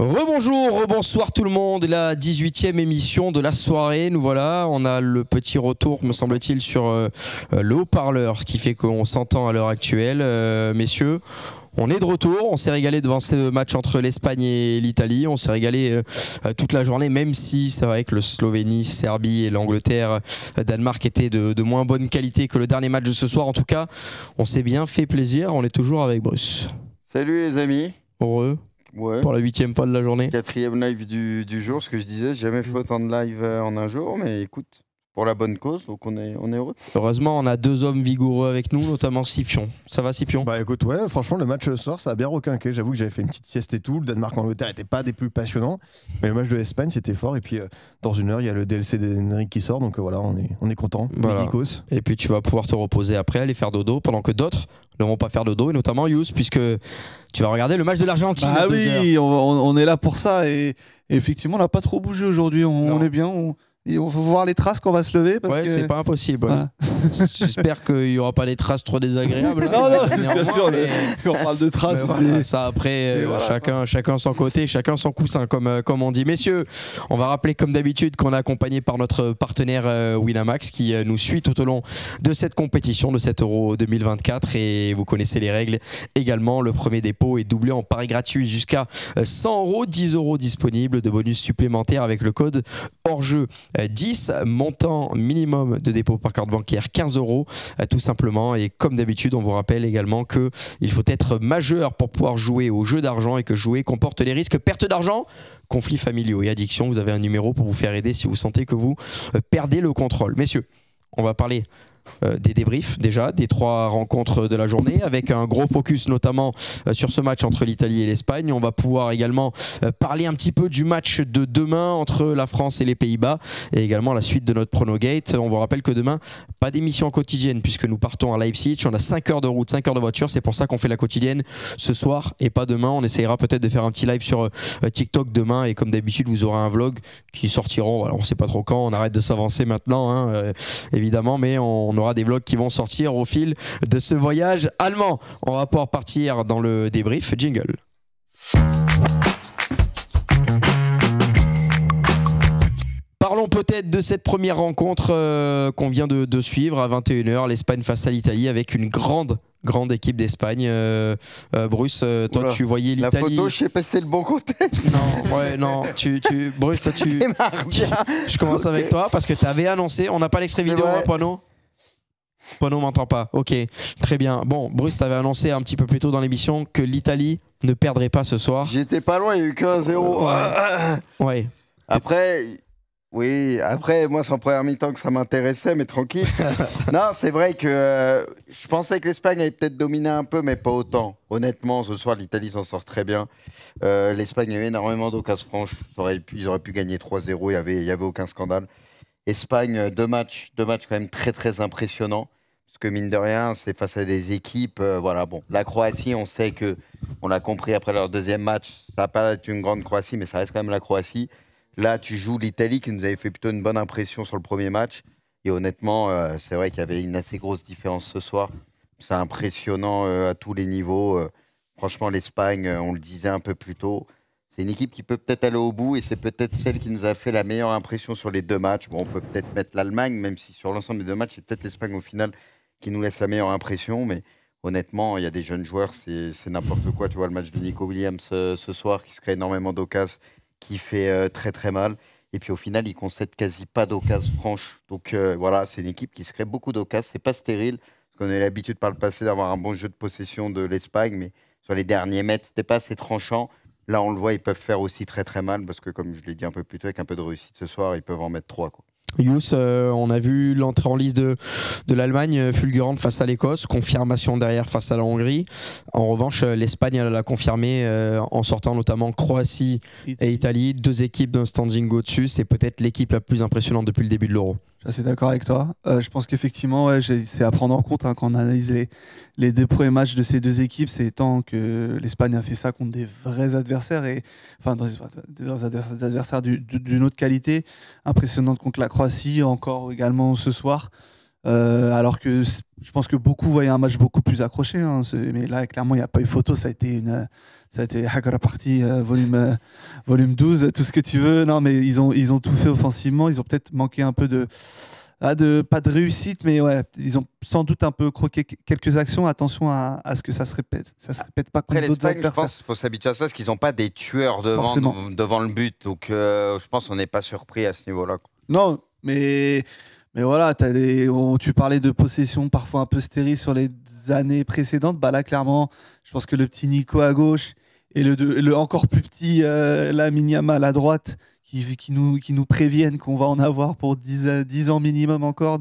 Rebonjour, rebonsoir tout le monde, la 18e émission de la soirée, nous voilà, on a le petit retour me semble-t-il sur le haut-parleur qui fait qu'on s'entend à l'heure actuelle. Messieurs, on est de retour, on s'est régalé devant ce match entre l'Espagne et l'Italie, on s'est régalé toute la journée, même si c'est vrai que le Slovénie, Serbie et l'Angleterre, Danemark étaient de moins bonne qualité que le dernier match de ce soir. En tout cas, on s'est bien fait plaisir, on est toujours avec Bruce. Salut les amis. Heureux. Ouais. Pour la 8e fois de la journée. 4e live du jour, ce que je disais, j'ai jamais fait autant de live en un jour, mais écoute, pour la bonne cause, donc on est heureux. Heureusement, on a deux hommes vigoureux avec nous, notamment Scipion. Ça va Scipion? Bah écoute, ouais, franchement, le match ce soir, ça a bien requinqué. J'avoue que j'avais fait une petite sieste et tout. Le Danemark-Angleterre n'était pas des plus passionnants, mais le match de l'Espagne, c'était fort. Et puis, dans une heure, il y a le DLC d'Henrik qui sort, donc voilà, on est content. Voilà. Et puis, tu vas pouvoir te reposer après, aller faire dodo, pendant que d'autres ne vont pas faire dodo, et notamment Yous, puisque tu vas regarder le match de l'Argentine. Ah oui, on est là pour ça, et effectivement, on n'a pas trop bougé aujourd'hui. On est bien. Il faut voir les traces qu'on va se lever. Ouais, c'est pas impossible. Ouais. J'espère qu'il n'y aura pas des traces trop désagréables. Non, bien sûr, on parle de traces. Voilà, ça après, voilà, chacun son côté, chacun son coussin, comme on dit. Messieurs, on va rappeler comme d'habitude qu'on est accompagné par notre partenaire Winamax qui nous suit tout au long de cette compétition, de cet Euro 2024. Et vous connaissez les règles également. Le premier dépôt est doublé en pari gratuit jusqu'à 100 €, 10 € disponibles de bonus supplémentaires avec le code hors-jeu 10, montant minimum de dépôt par carte bancaire 15 € tout simplement. Et comme d'habitude, on vous rappelle également qu'il faut être majeur pour pouvoir jouer au jeu d'argent et que jouer comporte les risques perte d'argent, conflits familiaux et addiction. Vous avez un numéro pour vous faire aider si vous sentez que vous perdez le contrôle. Messieurs, on va parler des débriefs déjà des 3 rencontres de la journée avec un gros focus notamment sur ce match entre l'Italie et l'Espagne. On va pouvoir également parler un petit peu du match de demain entre la France et les Pays-Bas et également la suite de notre Pronogate. On vous rappelle que demain, pas d'émission quotidienne puisque nous partons à Leipzig. On a 5 heures de route, 5 heures de voiture. C'est pour ça qu'on fait la quotidienne ce soir et pas demain. On essaiera peut-être de faire un petit live sur TikTok demain et comme d'habitude, vous aurez un vlog qui sortiront. Voilà, on ne sait pas trop quand. On arrête de s'avancer maintenant, évidemment, mais on aura des vlogs qui vont sortir au fil de ce voyage allemand. On va pouvoir partir dans le débrief. Jingle. Parlons peut-être de cette première rencontre qu'on vient de suivre à 21 h, l'Espagne face à l'Italie avec une grande équipe d'Espagne. Bruce, toi tu voyais l'Italie. La photo, je sais pas si c'était le bon côté. Non, ouais, non. Bruce, toi je commence avec toi parce que tu avais annoncé. On n'a pas l'extrait vidéo, hein, Poineau? Poineau m'entend pas. Ok, très bien. Bon, Bruce, tu avais annoncé un petit peu plus tôt dans l'émission que l'Italie ne perdrait pas ce soir. J'étais pas loin, il y a eu 1-0. Ouais. Après. Oui, après, moi, c'est en première mi-temps que ça m'intéressait, mais tranquille. Non, c'est vrai que je pensais que l'Espagne avait peut-être dominé un peu, mais pas autant. Honnêtement, ce soir, l'Italie s'en sort très bien. L'Espagne avait énormément d'occasions franches. Ils auraient pu gagner 3-0, il n'y avait aucun scandale. Espagne, deux matchs quand même très, très impressionnants. Parce que mine de rien, c'est face à des équipes. Voilà, bon, la Croatie, on sait que, on l'a compris après leur deuxième match, ça n'a pas été une grande Croatie, mais ça reste quand même la Croatie. Là, tu joues l'Italie qui nous avait fait plutôt une bonne impression sur le premier match. Et honnêtement, c'est vrai qu'il y avait une assez grosse différence ce soir. C'est impressionnant à tous les niveaux. Franchement, l'Espagne, on le disait un peu plus tôt, c'est une équipe qui peut peut-être aller au bout et c'est peut-être celle qui nous a fait la meilleure impression sur les deux matchs. Bon, on peut peut-être mettre l'Allemagne, même si sur l'ensemble des deux matchs, c'est peut-être l'Espagne au final qui nous laisse la meilleure impression. Mais honnêtement, il y a des jeunes joueurs, c'est n'importe quoi. Tu vois le match de Nico Williams ce soir qui se crée énormément d'occasions, qui fait très très mal. Et puis au final, il concède quasi pas d'occasions franches. Donc voilà, c'est une équipe qui se crée beaucoup d'occasions. C'est pas stérile, parce qu'on a l'habitude par le passé d'avoir un bon jeu de possession de l'Espagne, mais sur les derniers mètres, c'était pas assez tranchant. Là, on le voit, ils peuvent faire aussi très très mal, parce que comme je l'ai dit un peu plus tôt, avec un peu de réussite ce soir, ils peuvent en mettre 3, quoi. Yous, on a vu l'entrée en liste de l'Allemagne fulgurante face à l'Écosse, confirmation derrière face à la Hongrie. En revanche, l'Espagne elle l'a confirmé en sortant notamment Croatie et Italie, 2 équipes d'un standing au-dessus. C'est peut-être l'équipe la plus impressionnante depuis le début de l'Euro. Je suis assez d'accord avec toi. Je pense qu'effectivement, ouais, c'est à prendre en compte quand on analyse les 2 premiers matchs de ces 2 équipes. C'est tant que l'Espagne a fait ça contre des vrais adversaires, des vrais adversaires d'une autre qualité, impressionnante contre la Croatie, encore également ce soir. Alors que je pense que beaucoup voyaient un match beaucoup plus accroché. Hein. Mais là, clairement, il n'y a pas eu photo. Ça a été Hagra Party volume 12, tout ce que tu veux. Non, mais ils ont tout fait offensivement. Ils ont peut-être manqué un peu pas de réussite, mais ouais, ils ont sans doute un peu croqué quelques actions. Attention à ce que ça se répète. Ça se répète pas contre d'autres adversaires. Je pense qu'il faut s'habituer à ça, parce qu'ils n'ont pas des tueurs devant le but. Donc, je pense qu'on n'est pas surpris à ce niveau-là. Non, mais voilà, tu parlais de possession parfois un peu stérile sur les années précédentes. Bah là, clairement, je pense que le petit Nico à gauche et le encore plus petit Lamine Yamal à droite qui nous préviennent qu'on va en avoir pour 10 ans minimum encore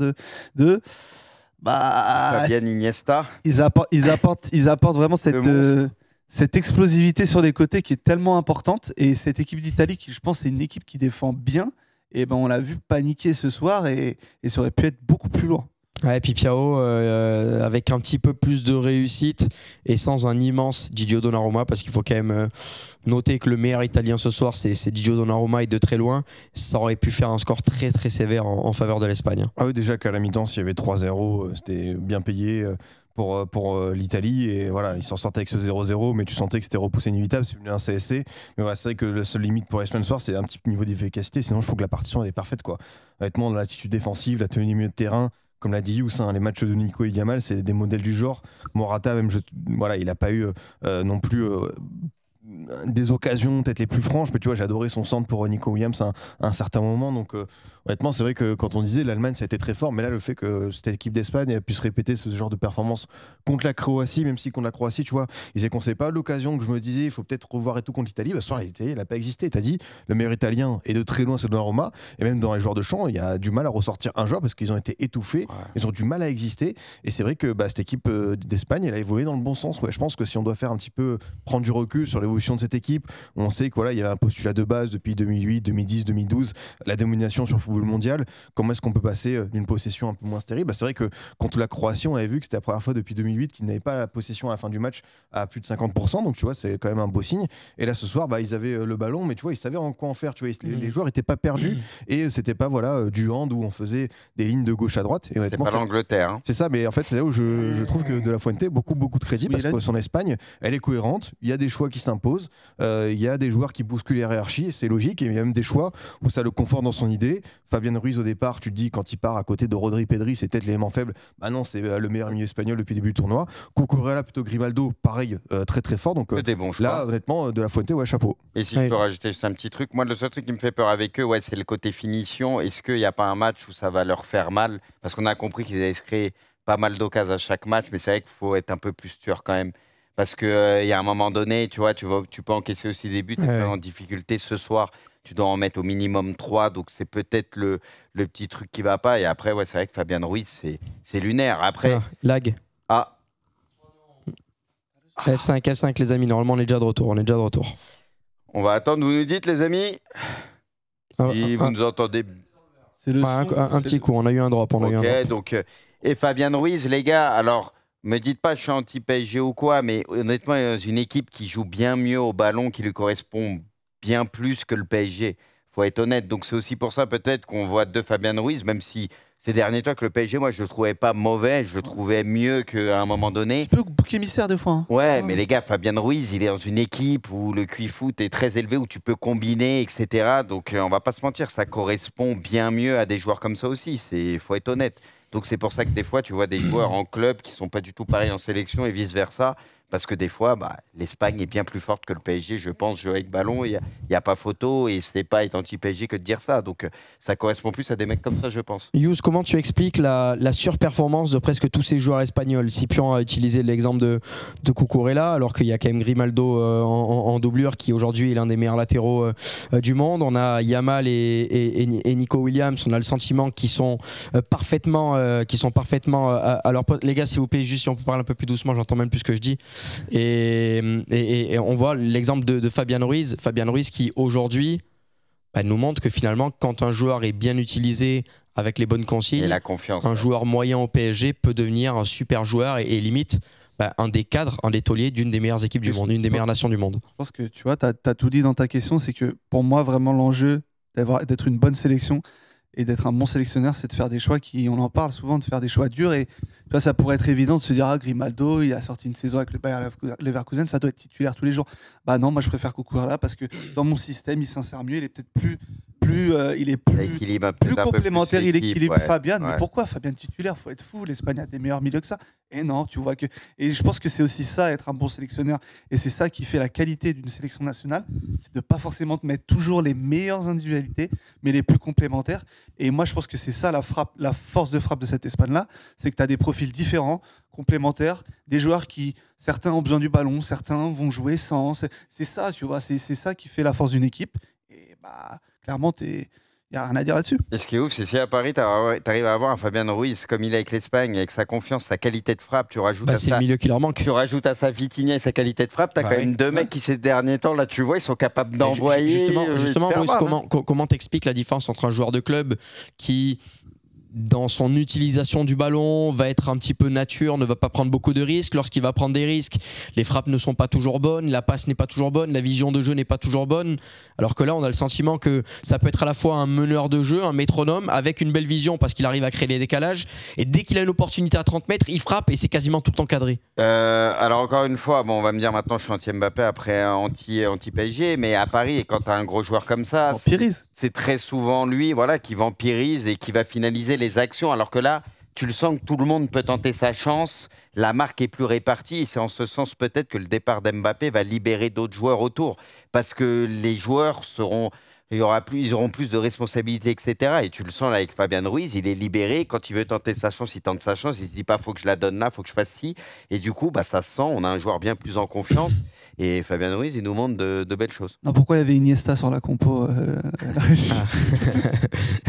Fabien Iniesta. Ils apportent vraiment cette explosivité sur les côtés qui est tellement importante. Et cette équipe d'Italie, qui je pense est une équipe qui défend bien, et ben on l'a vu paniquer ce soir et ça aurait pu être beaucoup plus loin. Ouais, et puis Piao, avec un petit peu plus de réussite et sans un immense Gigio Donnarumma, parce qu'il faut quand même noter que le meilleur Italien ce soir, c'est Gigio Donnarumma et de très loin, ça aurait pu faire un score très très sévère en faveur de l'Espagne. Ah oui, déjà qu'à la mi-temps, s'il y avait 3-0, c'était bien payé pour l'Italie, et voilà, ils s'en sortaient avec ce 0-0, mais tu sentais que c'était repoussé inévitable, c'est un CSC. Mais voilà, c'est vrai que la seule limite pour l'Espagne ce soir, c'est un petit niveau d'efficacité, sinon je trouve que la partition elle est parfaite, quoi. Honnêtement, l'attitude défensive, la tenue du milieu de terrain, comme l'a dit Yous, hein, les matchs de Nico et Yamal, c'est des modèles du genre. Morata, même, voilà, il n'a pas eu non plus des occasions peut-être les plus franches, mais tu vois, j'ai adoré son centre pour Nico Williams à un certain moment. Donc, honnêtement, c'est vrai que quand on disait l'Allemagne, ça a été très fort, mais là, le fait que cette équipe d'Espagne ait pu se répéter ce genre de performance contre la Croatie, même si contre la Croatie, tu vois, ils ne conseillé pas l'occasion que je me disais, il faut peut-être revoir et tout contre l'Italie. Bah, ce soir, l'Italie, elle n'a pas existé. Tu as dit, le meilleur Italien est de très loin, c'est Donnarumma, et même dans les joueurs de champ, il y a du mal à ressortir un joueur parce qu'ils ont été étouffés, ils ont du mal à exister. Et c'est vrai que cette équipe d'Espagne, elle a évolué dans le bon sens. Ouais. Je pense que si on doit faire un petit peu prendre du recul sur l'évolution de cette équipe, on sait qu'il y avait un postulat de base depuis 2008, 2010, 2012, la domination sur le football mondial. Comment est-ce qu'on peut passer d'une possession un peu moins stérile? C'est vrai que contre la Croatie, on avait vu que c'était la première fois depuis 2008 qu'ils n'avaient pas la possession à la fin du match à plus de 50%. Donc tu vois, c'est quand même un beau signe. Et là, ce soir, ils avaient le ballon, mais tu vois, ils savaient en quoi en faire. Tu vois, les joueurs n'étaient pas perdus et c'était pas du hand où on faisait des lignes de gauche à droite. Et c'est pas l'Angleterre. Hein. C'est ça, mais en fait, c'est là où je trouve que De La Fuente beaucoup de crédit parce que son Espagne, elle est cohérente. Il y a des choix qui s'imposent. Il y a des joueurs qui bousculent les hiérarchies et c'est logique. Et il y a même des choix où ça le conforte dans son idée. Fabien Ruiz, au départ, tu te dis, quand il part à côté de Rodri Pedri, c'est peut-être l'élément faible. Bah non, c'est le meilleur milieu espagnol depuis le début du tournoi. Cucurella, plutôt Grimaldo, pareil, très très fort. Donc des bons choix. Là, honnêtement, De La Fuente, ouais, chapeau. Et si je peux rajouter juste un petit truc, moi, le seul truc qui me fait peur avec eux, c'est le côté finition. Est-ce qu'il n'y a pas un match où ça va leur faire mal? Parce qu'on a compris qu'ils avaient créé pas mal d'occasions à chaque match, mais c'est vrai qu'il faut être un peu plus tueur quand même. Parce qu'il y a un moment donné, tu vois, tu peux encaisser aussi des buts, tu es en difficulté ce soir. Tu dois en mettre au minimum 3, donc c'est peut-être le petit truc qui va pas. Et après, c'est vrai que Fabien Ruiz, c'est lunaire. Après, lag. F5, les amis. Normalement, on est déjà de retour. On va attendre. Vous nous dites, les amis. Vous nous entendez. C'est un petit coup. On a eu un drop. Donc, et Fabien Ruiz, les gars, alors. Me dites pas je suis anti-PSG ou quoi, mais honnêtement, il y a une équipe qui joue bien mieux au ballon, qui lui correspond bien plus que le PSG. Faut être honnête. Donc c'est aussi pour ça peut-être qu'on voit de Fabien Ruiz, même si ces derniers temps que le PSG, moi je le trouvais pas mauvais, je le trouvais mieux qu'à un moment donné. Un petit peu bouc émissaire des fois. Hein. Ouais, mais les gars, Fabien Ruiz, il est dans une équipe où le QI foot est très élevé, où tu peux combiner, etc. Donc on va pas se mentir, ça correspond bien mieux à des joueurs comme ça aussi. Faut être honnête. Donc c'est pour ça que des fois, tu vois des joueurs en club qui sont pas du tout pareils en sélection et vice-versa. parce que des fois, l'Espagne est bien plus forte que le PSG, je pense, jeu avec ballon, il n'y a pas photo, et c'est pas être anti-PSG que de dire ça. Donc ça correspond plus à des mecs comme ça, je pense. Yous, comment tu expliques la surperformance de presque tous ces joueurs espagnols? Scipion a utilisé l'exemple de Cucurella, alors qu'il y a quand même Grimaldo en doublure, qui aujourd'hui est l'un des meilleurs latéraux du monde. On a Yamal et Nico Williams, on a le sentiment qu'ils sont parfaitement à leur poste. Les gars, s'il vous plaît, juste si on peut parler un peu plus doucement, j'entends même plus ce que je dis. Et on voit l'exemple de Fabian Ruiz qui aujourd'hui nous montre que finalement, quand un joueur est bien utilisé avec les bonnes consignes, et la confiance, un joueur moyen au PSG peut devenir un super joueur et limite un des cadres, un des tauliers d'une des meilleures équipes du monde, une des meilleures nations du monde. Je pense que tu vois, tu as tout dit dans ta question, c'est que pour moi, vraiment, l'enjeu d'être une bonne sélection et d'être un bon sélectionneur, c'est de faire des choix on en parle souvent, de faire des choix durs. Et tu vois, ça pourrait être évident de se dire, Grimaldo, il a sorti une saison avec le Bayer Leverkusen, ça doit être titulaire tous les jours. Non, moi je préfère Cucurella parce que dans mon système, il s'insère mieux, il est peut-être plus complémentaire, il équilibre Fabian. Ouais. Mais pourquoi Fabian titulaire? Faut être fou, l'Espagne a des meilleurs milieux que ça. Et non, tu vois que. Et je pense que c'est aussi ça, être un bon sélectionneur. Et c'est ça qui fait la qualité d'une sélection nationale, c'est de pas forcément te mettre toujours les meilleures individualités, mais les plus complémentaires. Et moi, je pense que c'est ça la force de frappe de cette Espagne-là, c'est que tu as des profils différents, complémentaires, des joueurs qui, certains ont besoin du ballon, certains vont jouer sans. C'est ça, tu vois, c'est ça qui fait la force d'une équipe. Et clairement, il n'y a rien à dire là-dessus. Et ce qui est ouf, c'est si à Paris, tu arrives à avoir un Fabian Ruiz comme il est avec l'Espagne, avec sa confiance, sa qualité de frappe, tu rajoutes c'est le milieu qui leur manque. Tu rajoutes à sa Vitinha et sa qualité de frappe, tu as quand même deux mecs qui, ces derniers temps, là, tu vois, ils sont capables d'envoyer. Justement Bruce, comment t'expliques la différence entre un joueur de club qui, dans son utilisation du ballon, va être un petit peu nature, ne va pas prendre beaucoup de risques. Lorsqu'il va prendre des risques, les frappes ne sont pas toujours bonnes, la passe n'est pas toujours bonne, la vision de jeu n'est pas toujours bonne. Alors que là, on a le sentiment que ça peut être à la fois un meneur de jeu, un métronome, avec une belle vision parce qu'il arrive à créer les décalages. Et dès qu'il a une opportunité à 30 mètres, il frappe et c'est quasiment tout le temps cadré. Alors encore une fois, on va me dire maintenant je suis anti-Mbappé, après anti-PSG, mais à Paris, quand tu as un gros joueur comme ça, c'est très souvent lui qui vampirise et qui va finaliser les actions, alors que là, tu le sens que tout le monde peut tenter sa chance, la marque est plus répartie, et c'est en ce sens peut-être que le départ d'Mbappé va libérer d'autres joueurs autour, parce que les joueurs ils auront plus de responsabilités, etc. Et tu le sens là avec Fabian Ruiz, il est libéré, quand il veut tenter sa chance, il tente sa chance, il se dit pas faut que je la donne là, faut que je fasse ci, et du coup ça se sent, on a un joueur bien plus en confiance. Et Fabian Ruiz, il nous montre de belles choses. Non, pourquoi il y avait Iniesta sur la compo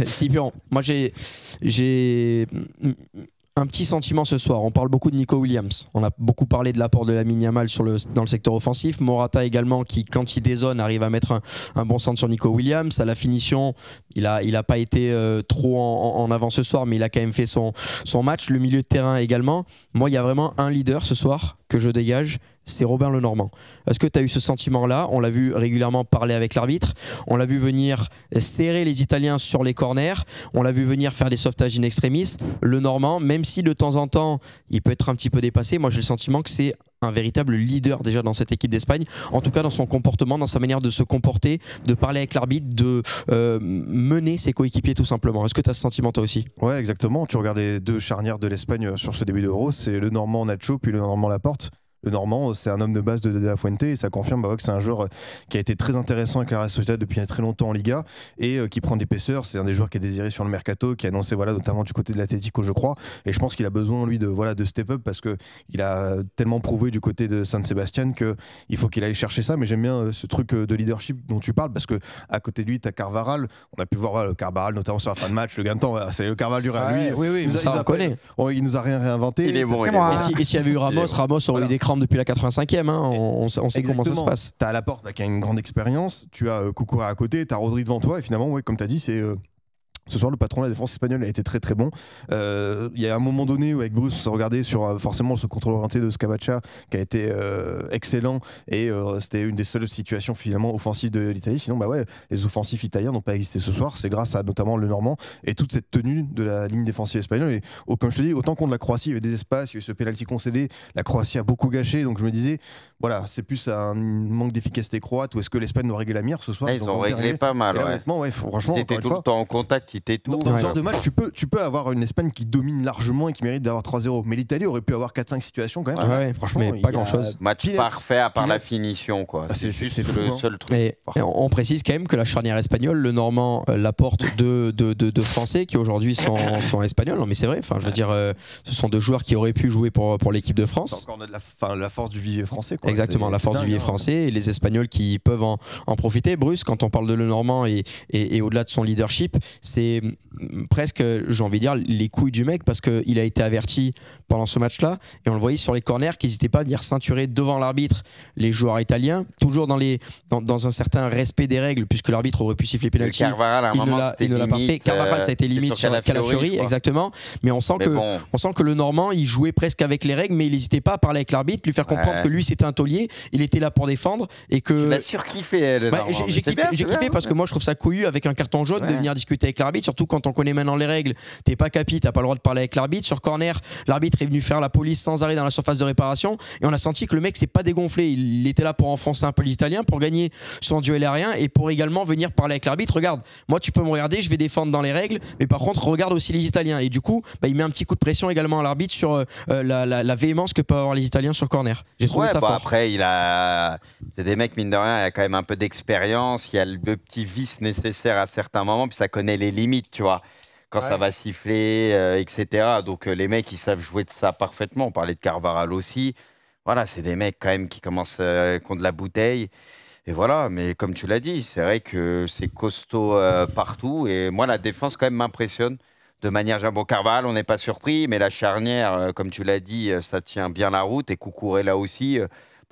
Scipion, moi j'ai un petit sentiment ce soir. On parle beaucoup de Nico Williams. On a beaucoup parlé de l'apport de Lamine Yamal dans le secteur offensif. Morata également, qui quand il dézone arrive à mettre un bon centre sur Nico Williams. À la finition, il a pas été trop en avant ce soir, mais il a quand même fait son match. Le milieu de terrain également. Moi, il y a vraiment un leader ce soir que je dégage, c'est Robert Lenormand. Est-ce que tu as eu ce sentiment-là? On l'a vu régulièrement parler avec l'arbitre, on l'a vu venir serrer les Italiens sur les corners, on l'a vu venir faire des sauvetages in extremis. Lenormand, même si de temps en temps il peut être un petit peu dépassé, moi j'ai le sentiment que c'est un véritable leader déjà dans cette équipe d'Espagne, en tout cas dans son comportement, dans sa manière de se comporter, de parler avec l'arbitre, de mener ses coéquipiers tout simplement. Est-ce que tu as ce sentiment toi aussi? Ouais, exactement. Tu regardes les deux charnières de l'Espagne sur ce début d'Euro, c'est le Normand Nacho puis le Normand Laporte. Le Normand, c'est un homme de base de la Fuente et ça confirme que c'est un joueur qui a été très intéressant avec la Real Sociedad depuis très longtemps en Liga et qui prend d'épaisseur. C'est un des joueurs qui est désiré sur le mercato, qui a annoncé notamment du côté de l'Atlético, je crois. Et je pense qu'il a besoin lui de step up parce qu'il a tellement prouvé du côté de San Sebastian qu'il faut qu'il aille chercher ça. Mais j'aime bien ce truc de leadership dont tu parles parce que à côté de lui, tu as Carvajal. On a pu voir le Carvajal notamment sur la fin de match. Le gain de temps, c'est le Carvajal du Real. Oui, ça on connaît. Il nous a rien réinventé. Il est bon. Et s'il y avait eu Ramos aurait eu des crampes depuis la 85e. On sait comment ça se passe. Tu as Laporte qui a une grande expérience, tu as Cucurella à côté, tu as Rodri devant toi, et finalement, comme tu as dit, c'est. Ce soir, le patron de la défense espagnole a été très très bon. Il y a un moment donné où avec Bruce, on s'est regardé sur forcément ce contrôle orienté de Scamacca qui a été excellent et c'était une des seules situations finalement offensives de l'Italie. Sinon, les offensifs italiens n'ont pas existé ce soir. C'est grâce à notamment le Normand et toute cette tenue de la ligne défensive espagnole. Et comme je te dis, autant contre la Croatie, il y avait des espaces, il y a eu ce pénalty concédé. La Croatie a beaucoup gâché. Donc je me disais, c'est plus un manque d'efficacité croate ou est-ce que l'Espagne doit régler la mire ce soir? Ils ont réglé pas mal. Honnêtement, franchement, ils étaient tout le temps en contact. et tout. Dans ce genre de match, tu peux avoir une Espagne qui domine largement et qui mérite d'avoir 3-0. Mais l'Italie aurait pu avoir 4-5 situations quand même. Ouais, franchement, mais pas grand-chose. Match parfait à part la finition, quoi. C'est juste le seul truc. Et on précise quand même que la charnière espagnole, le Normand l'apporte de Français qui aujourd'hui sont espagnols. Non, mais c'est vrai. Enfin, je veux dire, ce sont 2 joueurs qui auraient pu jouer pour l'équipe de France. C'est encore la force du vivier français, quoi. Exactement, la force du vivier français et les Espagnols qui peuvent en profiter. Bruce, quand on parle de Le Normand et au-delà de son leadership, c'est presque, j'ai envie de dire, les couilles du mec, parce qu'il a été averti pendant ce match-là et on le voyait sur les corners qu'ils n'hésitaient pas à venir ceinturer devant l'arbitre les joueurs italiens, toujours dans un certain respect des règles, puisque l'arbitre aurait pu siffler pénalty. Carvajal, à un moment, il ne l'a pas fait. Carvajal, ça a été limite sur Calafiori, exactement. Mais on sent que le Normand, il jouait presque avec les règles, mais il n'hésitait pas à parler avec l'arbitre, lui faire comprendre que lui c'était un taulier, il était là pour défendre et que. Tu l'as surkiffé, le Normand. J'ai kiffé parce que moi je trouve ça couillu avec un carton jaune de venir discuter avec l'arbitre, surtout quand on connaît maintenant les règles. T'es pas capi, t'as pas le droit de parler avec l'arbitre. Sur corner, l'arbitre est venu faire la police sans arrêt dans la surface de réparation et on a senti que le mec s'est pas dégonflé. Il était là pour enfoncer un peu l'Italien, pour gagner son duel aérien et pour également venir parler avec l'arbitre. Regarde, moi tu peux me regarder, je vais défendre dans les règles, mais par contre regarde aussi les Italiens. Et du coup, il met un petit coup de pression également à l'arbitre sur la véhémence que peuvent avoir les Italiens sur corner. J'ai trouvé ça fort. Après, c'est des mecs, mine de rien, il y a quand même un peu d'expérience, il y a le petit vice nécessaire à certains moments, puis ça connaît les limites, tu vois. Quand ça va siffler, etc. Donc les mecs, ils savent jouer de ça parfaitement. On parlait de Carvajal aussi. Voilà, c'est des mecs quand même qui commencent, qui ont de la bouteille. Et voilà, mais comme tu l'as dit, c'est vrai que c'est costaud partout. Et moi, la défense, quand même, m'impressionne. De manière générale, bon, Carvajal, on n'est pas surpris, mais la charnière, comme tu l'as dit, ça tient bien la route. Et Cucurella aussi,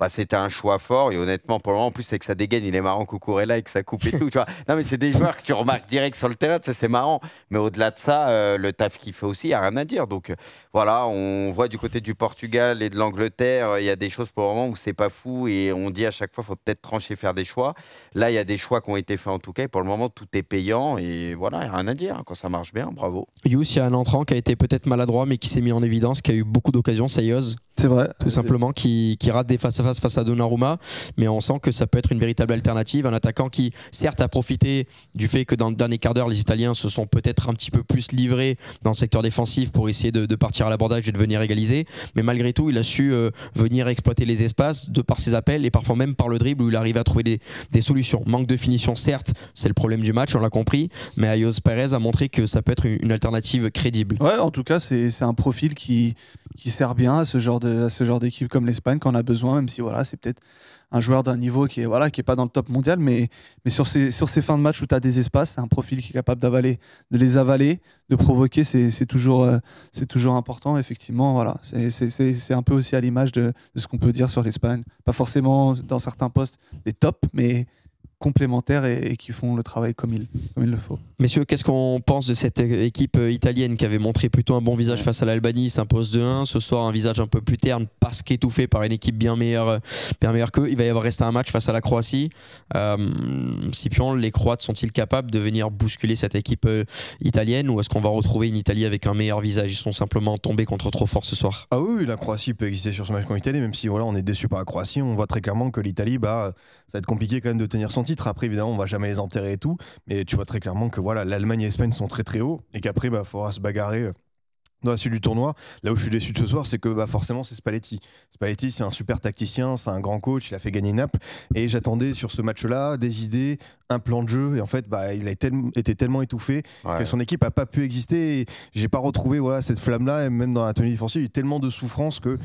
c'était un choix fort. Et honnêtement, pour le moment, en plus, c'est que ça dégaine, il est marrant, Cucurella, avec sa coupe et tout. Tu vois. Non, mais c'est des joueurs que tu remarques direct sur le terrain, ça, c'est marrant. Mais au-delà de ça, le taf qu'il fait aussi, il n'y a rien à dire. Donc voilà, on voit du côté du Portugal et de l'Angleterre, il y a des choses pour le moment où c'est pas fou. Et on dit à chaque fois, il faut peut-être trancher, faire des choix. Là, il y a des choix qui ont été faits en tout cas. Et pour le moment, tout est payant. Et voilà, il n'y a rien à dire. Quand ça marche bien, bravo. Yous, il y a un entrant qui a été peut-être maladroit, mais qui s'est mis en évidence, qui a eu beaucoup d'occasions, c'est Yoz. C'est vrai. Tout simplement, qui rate des face-à-face face à Donnarumma, mais on sent que ça peut être une véritable alternative. Un attaquant qui, certes, a profité du fait que dans le dernier quart d'heure, les Italiens se sont peut-être un petit peu plus livrés dans le secteur défensif pour essayer de partir à l'abordage et de venir égaliser. Mais malgré tout, il a su venir exploiter les espaces de par ses appels et parfois même par le dribble où il arrive à trouver des solutions. Manque de finition, certes, c'est le problème du match, on l'a compris, mais Ayoz Perez a montré que ça peut être une alternative crédible. Ouais, en tout cas, c'est un profil qui sert bien à ce genre d'équipe comme l'Espagne quand on a besoin, même si voilà, c'est peut-être un joueur d'un niveau qui est pas dans le top mondial, mais sur ces fins de match où tu as des espaces, c'est un profil qui est capable de les avaler, de provoquer, c'est toujours important, effectivement. Voilà. C'est un peu aussi à l'image de ce qu'on peut dire sur l'Espagne. Pas forcément dans certains postes des tops, mais complémentaires et qui font le travail comme il le faut. Messieurs, qu'est-ce qu'on pense de cette équipe italienne qui avait montré plutôt un bon visage face à l'Albanie, s'impose 2-1, ce soir un visage un peu plus terne parce qu'étouffé par une équipe bien meilleure qu'eux. Il va y avoir resté un match face à la Croatie. Scipion, les Croates sont-ils capables de venir bousculer cette équipe italienne ou est-ce qu'on va retrouver une Italie avec un meilleur visage? Ils sont simplement tombés contre trop fort ce soir. Ah oui, la Croatie peut exister sur ce match contre l'Italie, même si voilà, on est déçu par la Croatie. On voit très clairement que l'Italie, ça va être compliqué quand même de tenir son titre. Après, évidemment, on va jamais les enterrer et tout, mais tu vois très clairement que voilà, l'Allemagne et l'Espagne sont très très hauts et qu'après, faudra se bagarrer dans la suite du tournoi. Là où je suis déçu de ce soir, c'est que forcément c'est Spalletti. Spalletti, c'est un super tacticien, c'est un grand coach, il a fait gagner Naples et j'attendais sur ce match-là des idées, un plan de jeu et en fait il a été tellement étouffé que son équipe a pas pu exister et j'ai pas retrouvé cette flamme-là et même dans la tenue défensive il y a eu tellement de souffrance que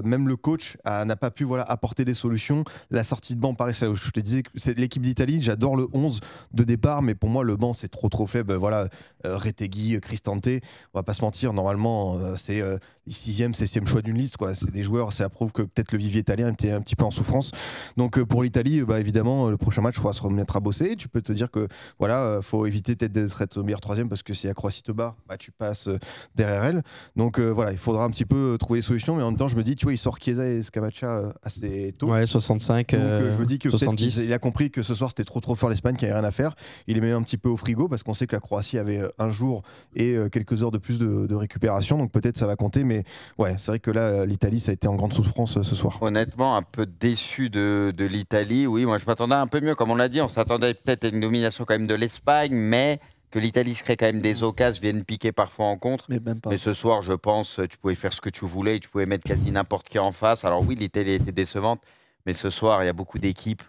même le coach n'a pas pu apporter des solutions. La sortie de banc, pareil, je te disais que c'est l'équipe d'Italie, j'adore le 11 de départ mais pour moi le banc c'est trop faible. Retegui, Cristante, on va pas se mentir, normalement c'est les 6e, 7e choix d'une liste quoi. C'est des joueurs, ça prouve que peut-être le vivier italien était un petit peu en souffrance. Donc pour l'Italie, évidemment le prochain match il faudra se remettre à bosser. Tu peux te dire que faut éviter peut-être d'être au meilleur 3e parce que si la Croatie te bat, tu passes derrière elle. Donc il faudra un petit peu trouver des solutions, mais en même temps je me dis, tu vois, il sort Chiesa et Scamacca assez tôt. Ouais, 65. Donc je me dis que 70. Il a compris que ce soir c'était trop fort l'Espagne, qu'il n'y avait rien à faire. Il les met un petit peu au frigo parce qu'on sait que la Croatie avait un jour et quelques heures de plus de récupération, donc peut-être ça va compter, mais ouais, c'est vrai que là l'Italie ça a été en grande souffrance ce soir. Honnêtement, un peu déçu de l'Italie. Oui, moi je m'attendais un peu mieux, comme on l'a dit, on s'attendait peut-être à une domination quand même de l'Espagne, mais que l'Italie se crée quand même des occasions, viennent piquer parfois en contre. Mais même pas. Mais ce soir, je pense, tu pouvais faire ce que tu voulais, tu pouvais mettre quasi n'importe qui en face. Alors oui, l'Italie était décevante, mais ce soir, il y a beaucoup d'équipes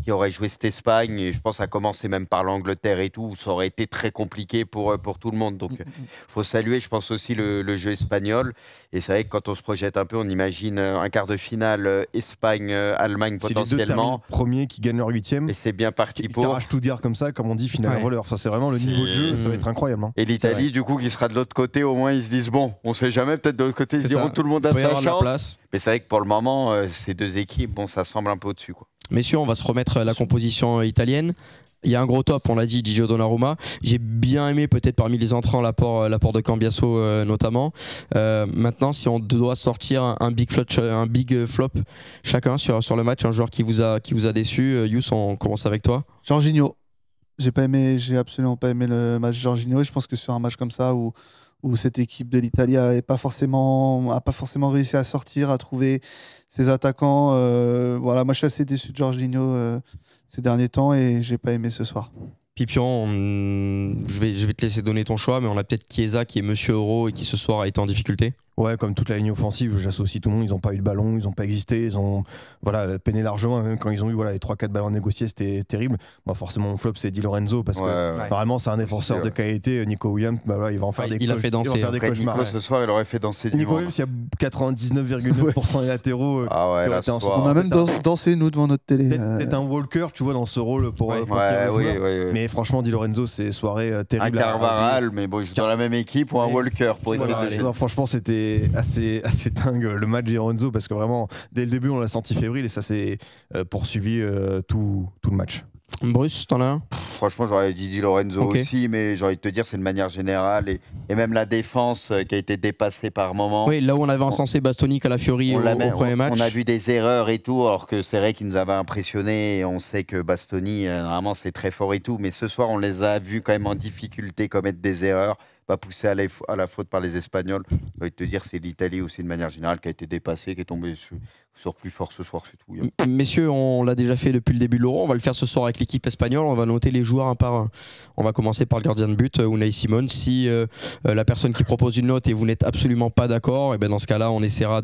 qui auraient joué cette Espagne. Et je pense à commencer même par l'Angleterre et tout, où ça aurait été très compliqué pour tout le monde. Donc, il faut saluer, je pense aussi, le jeu espagnol. Et c'est vrai que quand on se projette un peu, on imagine un quart de finale Espagne-Allemagne potentiellement. C'est les 2 premiers qui gagnent leur 8e. Et c'est bien parti Qui pour. t'arrachent tout dire comme ça, comme on dit, finale voleur. Enfin, c'est vraiment le niveau de jeu, ça va être incroyable. Hein. Et l'Italie, du coup, qui sera de l'autre côté, au moins ils se disent bon, on sait jamais, peut-être de l'autre côté, ils se diront tout le monde a sa chance. Mais c'est vrai que pour le moment, ces 2 équipes, bon, ça semble un peu au-dessus, quoi. Messieurs, on va se remettre la composition italienne. Il y a un gros top, on l'a dit, Gigio Donnarumma. J'ai bien aimé peut-être parmi les entrants l'apport de Cambiasso notamment. Maintenant, si on doit sortir un big flop chacun sur le match, un joueur qui vous a déçu, Yous, on commence avec toi. Jorginho. J'ai absolument pas aimé le match Jorginho. Et je pense que sur un match comme ça où cette équipe de l'Italie n'a pas forcément réussi à sortir, à trouver ses attaquants. Voilà, moi je suis assez déçu de Jorginho ces derniers temps et j'ai pas aimé ce soir. Pipion, je vais te laisser donner ton choix, mais on a peut-être Chiesa qui est Monsieur Euro et qui ce soir a été en difficulté. Ouais, comme toute la ligne offensive, j'associe tout le monde. Ils n'ont pas eu de ballon, ils n'ont pas existé, ils ont peiné largement. Même quand ils ont eu les 3-4 ballons négociés, c'était terrible. Moi, forcément, mon flop, c'est Di Lorenzo parce que vraiment, c'est un défenseur de qualité. Nico Williams, il va en faire des il a fait danser. Nico, ce soir, il aurait fait danser du Nico Williams, il y a 99,9% des latéraux. On a même dansé, nous, devant notre télé. Peut-être un Walker, tu vois, dans ce rôle pour Mais franchement, Di Lorenzo, c'est soirée terrible. Un Carvaral, mais bon, il joue dans la même équipe ou un Walker pour essayer. Franchement, c'était assez dingue le match de Lorenzo parce que vraiment dès le début on l'a senti fébrile et ça s'est poursuivi tout le match. Bruce, t'en as un? Franchement, j'aurais dit Di Lorenzo aussi, mais j'ai envie de te dire, c'est de manière générale et même la défense qui a été dépassée par moments. Oui, là où on avait encensé Bastoni, Calafiori au premier match. On a vu des erreurs et tout, alors que c'est vrai qu'ils nous avaient impressionnés. On sait que Bastoni, normalement, c'est très fort et tout, mais ce soir, on les a vus quand même en difficulté commettre des erreurs. Pas poussé à la faute par les Espagnols. J'ai envie de te dire, c'est l'Italie aussi de manière générale qui a été dépassée, qui est tombée sur plus fort ce soir, c'est tout. Messieurs, on l'a déjà fait depuis le début de l'Euro, on va le faire ce soir avec l'équipe espagnole, on va noter les joueurs un par un. On va commencer par le gardien de but, Unai Simon. Si la personne qui propose une note et vous n'êtes absolument pas d'accord, et ben dans ce cas-là, on essaiera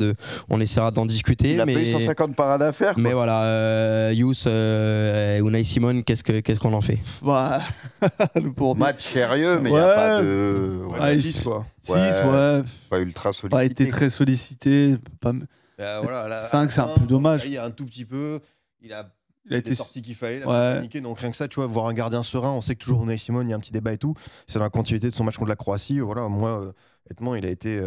d'en discuter. Il a payé 150 parades à faire. Mais voilà, Yous, Unai Simon, qu'est-ce qu'on en fait? Match sérieux, mais il n'y a pas de... 6 quoi. 6, ouais. Pas ultra sollicité. Pas été très sollicité. 5, c'est un peu dommage. Il y a un tout petit peu. Il a été sorti qu'il fallait. Il a paniqué. Donc rien que ça, tu vois, voir un gardien serein, on sait que toujours Unai Simon, il y a un petit débat et tout. C'est dans la continuité de son match contre la Croatie. Voilà, moi, honnêtement, il a été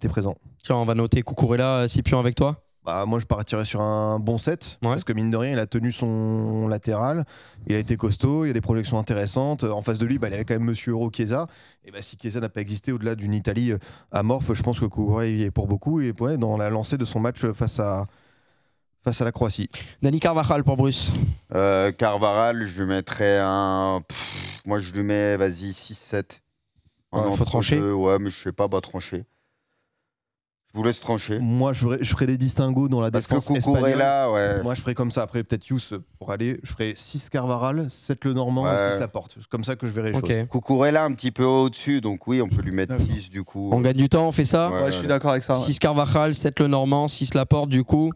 présent. Tiens, on va noter Cucurella, Scipion avec toi. Moi, je partirais sur un bon set parce que mine de rien, il a tenu son latéral, il a été costaud, il y a des projections intéressantes. En face de lui, il y avait quand même Monsieur Euro Chiesa. Et si Chiesa n'a pas existé au-delà d'une Italie amorphe, je pense que Cucurella y est pour beaucoup et dans la lancée de son match face à la Croatie. Dani Carvajal pour Bruce. Carvajal, je lui mettrais moi, je lui mets, 6-7. Il faut trancher. Ouais, mais je sais pas, trancher. Je vous laisse trancher. Moi, je ferais des distinguos dans la défense espagnole. Moi, je ferais comme ça. Après, peut-être Yous pour aller. Je ferais 6 Carvajal, 7 le Normand et 6 Laporte. C'est comme ça que je verrais les choses. Cucurella un petit peu au-dessus, donc oui, on peut lui mettre 6 du coup. On gagne du temps, on fait ça? Ouais, je suis d'accord avec ça. 6 Carvajal, 7 le Normand, 6 Laporte du coup.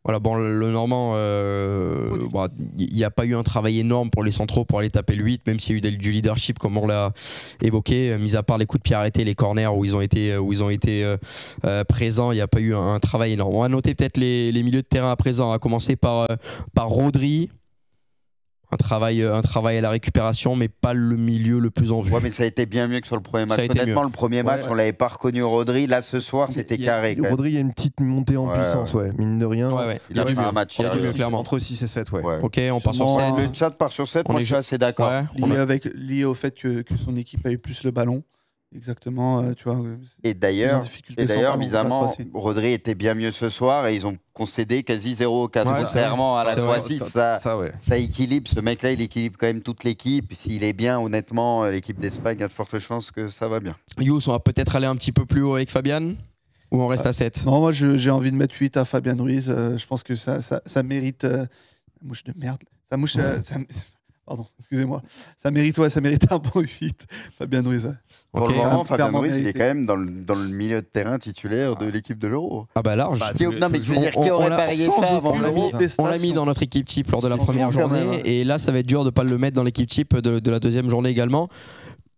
Voilà, bon, le Normand, il n'y a pas eu un travail énorme pour les centraux pour aller taper le 8, même s'il y a eu du leadership, comme on l'a évoqué, mis à part les coups de pied arrêtés, les corners où ils ont été présents, il n'y a pas eu un travail énorme. On va noter peut-être les milieux de terrain à présent, à commencer par Rodri. Un travail à la récupération, mais pas le milieu le plus en vue. Ouais, mais ça a été bien mieux que sur le premier match. Honnêtement, le premier match, on l'avait pas reconnu Rodri. Là, ce soir, c'était carré. Rodri, il y a une petite montée en puissance, mine de rien. Il a fait un match entre 6 et 7. Ok, on part sur 7. Le chat part sur 7, moi je suis assez d'accord. Lié au fait que son équipe a eu plus le ballon. Exactement, tu vois. Et d'ailleurs, bizarrement, Rodri était bien mieux ce soir et ils ont concédé quasi 0 occasion. Clairement, à la Croatie, ça équilibre. Ce mec-là, il équilibre quand même toute l'équipe. S'il est bien, honnêtement, l'équipe d'Espagne a de fortes chances que ça va bien. Yous, on va peut-être aller un petit peu plus haut avec Fabian ou on reste à 7? Non, moi j'ai envie de mettre 8 à Fabian Ruiz. Je pense que ça mérite. Mouche de merde. Pardon, excusez-moi. Ça mérite un bon 8. Fabien Ruiz. Ouais. Pour Ok. le moment, Fabien Clairement Ruiz, il est mérité. quand même dans le milieu de terrain titulaire de l'équipe de l'Euro. Ah bah large. Non, mais je veux dire, On- qui on aurait l'a- parié sans ça avant aucune l'Euro On l'a mis dans notre équipe type lors de la C'est première fou, quand journée. même, hein. Et là, ça va être dur de ne pas le mettre dans l'équipe type de la deuxième journée également.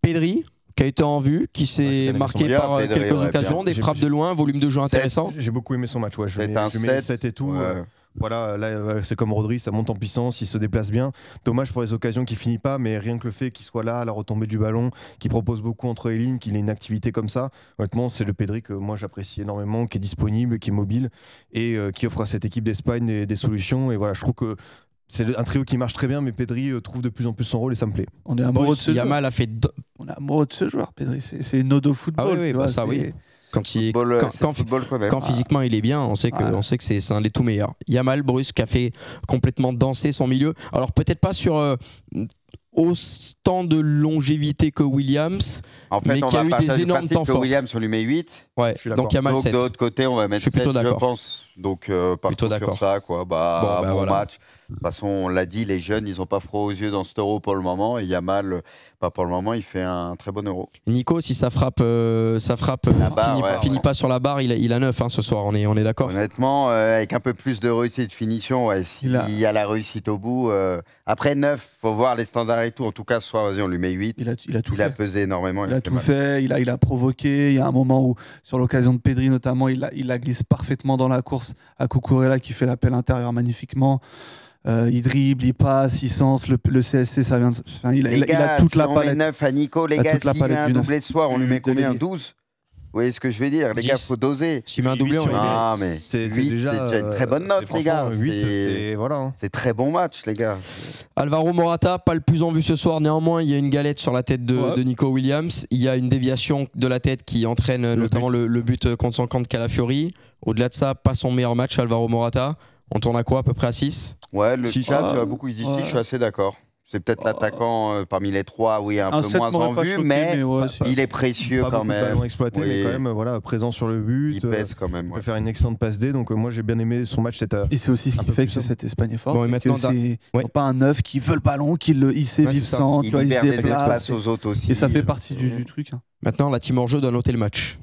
Pedri, qui a été en vue, qui Ouais, s'est j'ai marqué bien, par Pedri, quelques ouais, occasions, bien. des frappes de loin, volume de jeu intéressant. J'ai beaucoup aimé son match. Ouais. Je C'est mets, un je mets 7. 7 et tout. Ouais. Voilà, là, c'est comme Rodri, ça monte en puissance, il se déplace bien. Dommage pour les occasions qu'il finit pas, mais rien que le fait qu'il soit là, à la retombée du ballon, qu'il propose beaucoup entre les lignes, qu'il ait une activité comme ça, honnêtement, c'est le Pedri que moi j'apprécie énormément, qui est disponible, qui est mobile et qui offre à cette équipe d'Espagne des solutions. Et voilà, je trouve que c'est un trio qui marche très bien, mais Pedri trouve de plus en plus son rôle et ça me plaît. On est amoureux de ce joueur. Yamal a fait On est amoureux de ce joueur, Pedri. C'est une ode au football. Ah oui, oui, tu bah vois, ça, c'est- oui. quand il Football, quand- c'est quand- le football qu'on aime. quand physiquement il est bien, on sait que c'est un des tout meilleurs. Yamal Brusque a fait complètement danser son milieu. Alors peut-être pas sur autant de longévité que Williams. En mais fait, on qui a va eu partir des du énormes principe temps que forts. Williams, on lui met 8. Ouais, Je suis d'accord. donc Yamal Donc 7. de l'autre côté, on va mettre Je suis plutôt 7, je d'accord. pense. Donc Plutôt partout d'accord. sur ça, quoi. Bah, Bon, bon voilà. match. De toute façon, on l'a dit, les jeunes, ils n'ont pas froid aux yeux dans cet Euro pour le moment. Et Yamal, pas pour le moment, il fait un très bon Euro. Nico, si ça frappe, La barre, finit ouais. pas sur la barre, il a 9 ce soir, on est d'accord. Honnêtement, avec un peu plus de réussite de finition, ouais, s'il y a la réussite au bout. Après 9, faut voir les standards et tout. En tout cas, ce soir, vas-y, on lui met 8. Il a tout Il a fait. pesé énormément. Il a fait tout mal. fait, il a provoqué. Il y a un moment où, sur l'occasion de Pedri notamment, il la glisse parfaitement dans la course à Cucurella qui fait l'appel intérieur magnifiquement. Il dribble, il passe, il centre. Le CSC, ça vient. Enfin, il Les gars, a toute si la on met palette. 9 à Nico, les Il a gars, toute la s'il met palette un du neuf. doublé ce soir, on lui met combien Délégué. 12. Vous voyez ce que je veux dire? Les 10. gars, faut doser. S'il met un doublé, on sur est dix. Ah, mais C'est 8, déjà c'est déjà une très bonne note, les gars. 8, c'est voilà. Hein. C'est très bon match, les gars. Alvaro Morata, pas le plus en vue ce soir. Néanmoins, il y a une galette sur la tête de Nico Williams. Il y a une déviation de la tête qui entraîne notamment le but contre son camp de Calafiori. Au-delà de ça, pas son meilleur match, Alvaro Morata. On tourne à quoi? À peu près à 6? Ouais, le Si, chat, ouais. tu as beaucoup dit Ouais. si, je suis assez d'accord. C'est peut-être l'attaquant parmi les trois, oui, un Un peu 7 moins m'aurait en pas vue, choqué, mais ouais, il est précieux Pas quand beaucoup de même. ballons exploités, mais Oui. quand même voilà, présent sur le but. Il pèse quand même. Il ouais. peut faire une excellente passe D. Donc moi j'ai bien aimé son match. Et c'est aussi ce Un qui peu fait plus que simple. cette Espagne est forte. Bon, et c'est maintenant, que c'est ouais. pas un 9 qui veut le ballon, il sait Ouais, vivre c'est ça. sans, tu Il vois, il se libère des déplace. espaces aux autres aussi. Et ça fait partie du truc. Hein. Maintenant, la team hors jeu doit noter le match.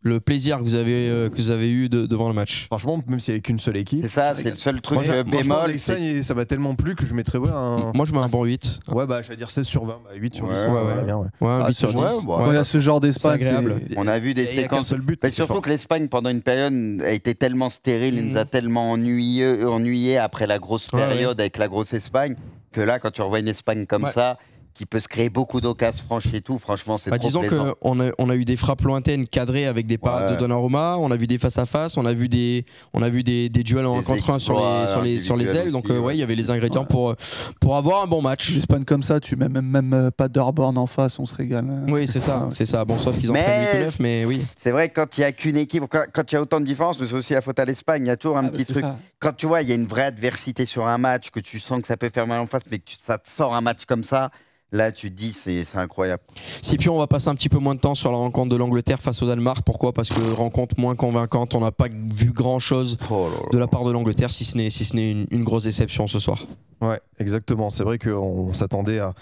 Le plaisir que vous avez eu devant le match. Franchement, même s'il n'y avait qu'une seule équipe. C'est ça, c'est le seul truc Moi, franchement, bémol. l'Espagne, ça m'a tellement plu que je mettrais un. Moi, je mets un bon 8. Ouais, bah je vais dire 16 sur 20, 8 sur 10. Ouais, ça va ouais. bien, ouais. Ouais, un Ah, 8 sur 10. ouais, ouais. Quand il y a ce genre d'Espagne, C'est agréable. On a vu des Il y a qu'un séquences. seul but. Mais c'est surtout fort. que l'Espagne, pendant une période, a été tellement stérile, nous a tellement ennuyé après la grosse Ouais, période avec la grosse Espagne, que là, quand tu revois une Espagne comme Ouais. ça, qui peut se créer beaucoup d'occasions franches et tout, franchement, c'est trop Disons plaisant. qu'on a eu des frappes lointaines cadrées avec des parades Ouais. de Donnarumma, on a vu des face-à-face, on a vu des duels en Des contre un sur les exploits ailes. Donc aussi, ouais, il y avait les ingrédients Ouais. pour avoir un bon match. l'Espagne comme ça, tu mets même pas d'Orborn en face, on se régale. Oui, c'est ça, c'est ça. Bon, sauf qu'ils en prennent 8 ou 9, mais oui. C'est vrai que quand il n'y a qu'une équipe, quand il y a autant de différences, mais c'est aussi la faute à l'Espagne, il y a toujours un Ah, petit c'est truc. ça. Quand tu vois, il y a une vraie adversité sur un match, que tu sens que ça peut faire mal en face, mais que ça te sort un match comme ça, là tu te dis c'est incroyable. Scipion, on va passer un petit peu moins de temps sur la rencontre de l'Angleterre face au Danemark. Pourquoi? Parce que rencontre moins convaincante, on n'a pas vu grand-chose Oh là là. de la part de l'Angleterre, si ce n'est une grosse déception ce soir. Ouais, exactement. C'est vrai qu'on s'attendait à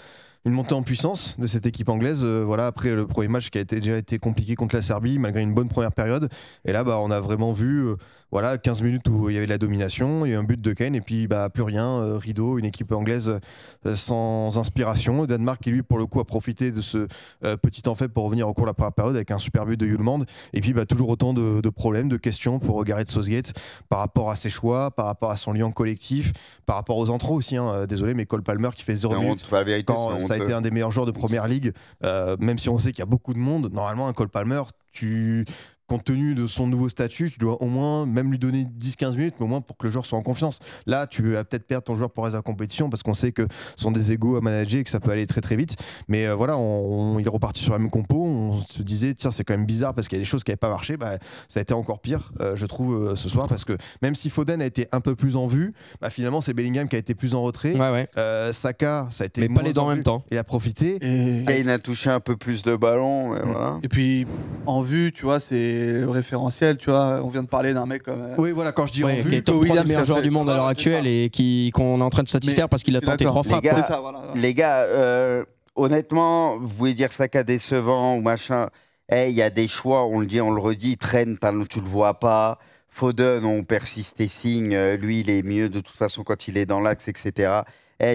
une montée en puissance de cette équipe anglaise. Voilà, après le premier match qui a déjà été compliqué contre la Serbie, malgré une bonne première période. Et là, on a vraiment vu 15 minutes où il y avait de la domination, il y a eu un but de Kane, et puis plus rien. Rideau, une équipe anglaise sans inspiration. Le Danemark, qui lui, pour le coup, a profité de ce petit temps faible pour revenir au cours de la première période avec un super but de Hjulmand. Et puis toujours autant de problèmes, de questions pour Gareth Southgate par rapport à ses choix, par rapport à son lien collectif, par rapport aux entrants aussi. Désolé, mais Cole Palmer qui fait 0 C'est minutes. honte, la vérité, Quand c'est ça a honteux. été un des meilleurs joueurs de première ligue, même si on sait qu'il y a beaucoup de monde, normalement un Cole Palmer, compte tenu de son nouveau statut, tu dois au moins même lui donner 10-15 minutes, mais au moins pour que le joueur soit en confiance. Là, tu vas peut-être perdre ton joueur pour le reste de la compétition parce qu'on sait que ce sont des égos à manager et que ça peut aller très très vite. Mais voilà, il est reparti sur la même compo. On se disait, tiens, c'est quand même bizarre parce qu'il y a des choses qui n'avaient pas marché. Ça a été encore pire, je trouve, ce soir, parce que même si Foden a été un peu plus en vue, finalement, c'est Bellingham qui a été plus en retrait. Ouais. Saka, ça a été Mais moins pas les deux en vue. même temps. Il a profité. Et, Kane a touché un peu plus de ballons, mais voilà. et puis, en vue, tu vois, c'est c'est le référentiel, tu vois. On vient de parler d'un mec comme. Oui, voilà, quand je dis en qui vue, est top 3 des meilleurs joueurs du monde à l'heure Voilà, c'est actuelle ça. et qu'on est en train de satisfaire parce qu'il a tenté 3 frappes. gars, C'est ça, voilà. Les gars, honnêtement, vous pouvez dire ça qu'à décevant ou machin. Il y a des choix, on le dit, on le redit. Trent, tu le vois pas. Foden, on persiste et signe. Lui, il est mieux de toute façon quand il est dans l'axe, etc.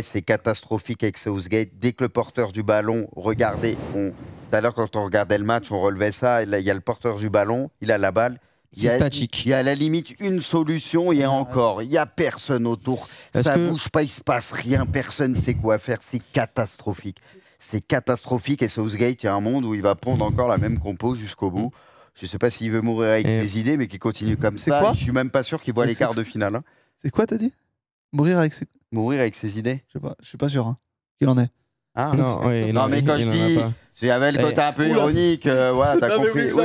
C'est catastrophique avec Southgate. Dès que le porteur du ballon, regardez, tout à l'heure quand on regardait le match, on relevait ça. Il y a le porteur du ballon, il a la balle. C'est statique. Il y a à la limite une solution et encore, il n'y a personne autour. Ça ne bouge pas, il ne se passe rien, personne ne sait quoi faire. C'est catastrophique. C'est catastrophique et Southgate, il y a un monde où il va prendre encore la même compo jusqu'au bout. Je ne sais pas s'il veut mourir avec ses idées, mais qu'il continue comme ça. Quoi je ne suis même pas sûr qu'il voit les quarts de finale. Hein. C'est quoi, t'as dit? Mourir avec ses idées? Je suis pas sûr. Hein. Qu'il en est. Ah, non, mais quand je dis, j'avais le côté un peu ironique, voilà, t'as compris. Oui.